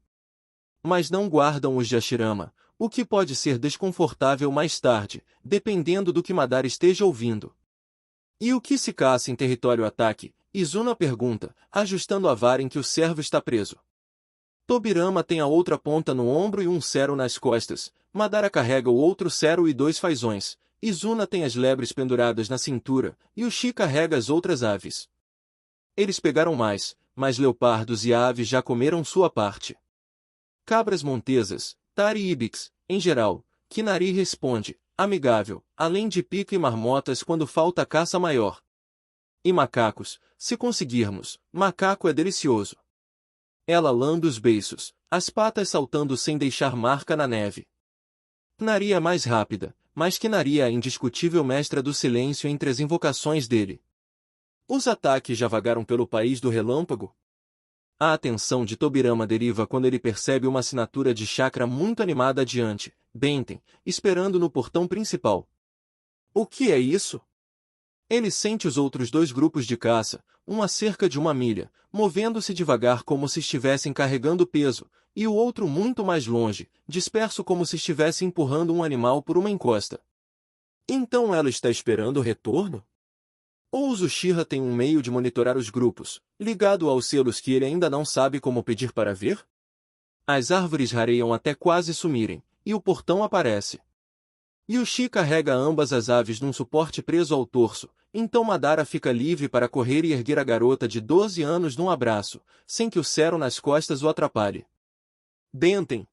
Mas não guardam os de Hashirama, o que pode ser desconfortável mais tarde, dependendo do que Madara esteja ouvindo. E o que se caça em território ataque? Izuna pergunta, ajustando a vara em que o servo está preso. Tobirama tem a outra ponta no ombro e um cero nas costas, Madara carrega o outro cero e 2 fazões, Izuna tem as lebres penduradas na cintura, e Uchi carrega as outras aves. Eles pegaram mais, mas leopardos e aves já comeram sua parte. Cabras montesas, tari e ibix, em geral, Kinari responde, amigável, além de pica e marmotas quando falta caça maior. E macacos, se conseguirmos, macaco é delicioso. Ela lambe os beiços, as patas saltando sem deixar marca na neve. Nari é mais rápida, mas Kinari é a indiscutível mestra do silêncio entre as invocações dele. Os ataques já vagaram pelo país do relâmpago? A atenção de Tobirama deriva quando ele percebe uma assinatura de chakra muito animada adiante, Benten, esperando no portão principal. O que é isso? Ele sente os outros 2 grupos de caça, um a cerca de 1 milha, movendo-se devagar como se estivessem carregando peso, e o outro muito mais longe, disperso como se estivesse empurrando um animal por uma encosta. Então ela está esperando o retorno? Ou os Uchiha tem um meio de monitorar os grupos, ligado aos selos que ele ainda não sabe como pedir para ver? As árvores rareiam até quase sumirem, e o portão aparece. Yushi carrega ambas as aves num suporte preso ao torso, então Madara fica livre para correr e erguer a garota de 12 anos num abraço, sem que o cero nas costas o atrapalhe. Benten!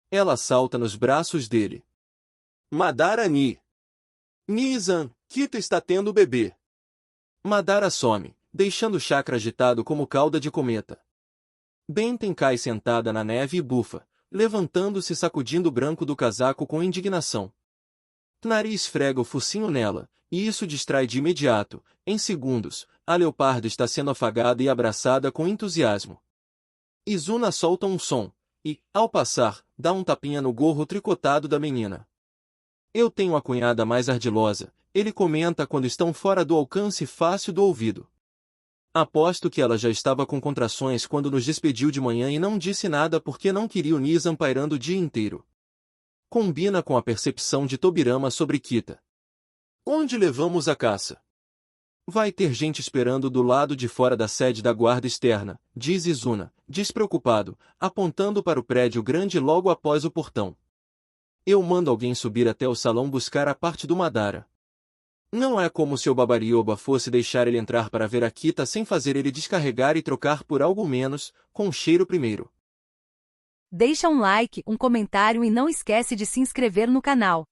Ela salta nos braços dele. Madara Ni! Nizan, Kita está tendo bebê. Madara some, deixando o chakra agitado como cauda de cometa. Benten cai sentada na neve e bufa, levantando-se e sacudindo o branco do casaco com indignação. Nari esfrega o focinho nela, e isso distrai de imediato. Em segundos, a leoparda está sendo afagada e abraçada com entusiasmo. Izuna solta um som, e, ao passar, dá um tapinha no gorro tricotado da menina. Eu tenho a cunhada mais ardilosa, ele comenta quando estão fora do alcance fácil do ouvido. Aposto que ela já estava com contrações quando nos despediu de manhã e não disse nada porque não queria o Nizam pairando o dia inteiro. Combina com a percepção de Tobirama sobre Kita. Onde levamos a caça? Vai ter gente esperando do lado de fora da sede da guarda externa, diz Izuna, despreocupado, apontando para o prédio grande logo após o portão. Eu mando alguém subir até o salão buscar a parte do Madara. Não é como se o Babarioba fosse deixar ele entrar para ver a Kita sem fazer ele descarregar e trocar por algo menos, com cheiro primeiro. Deixa um like, um comentário e não esquece de se inscrever no canal.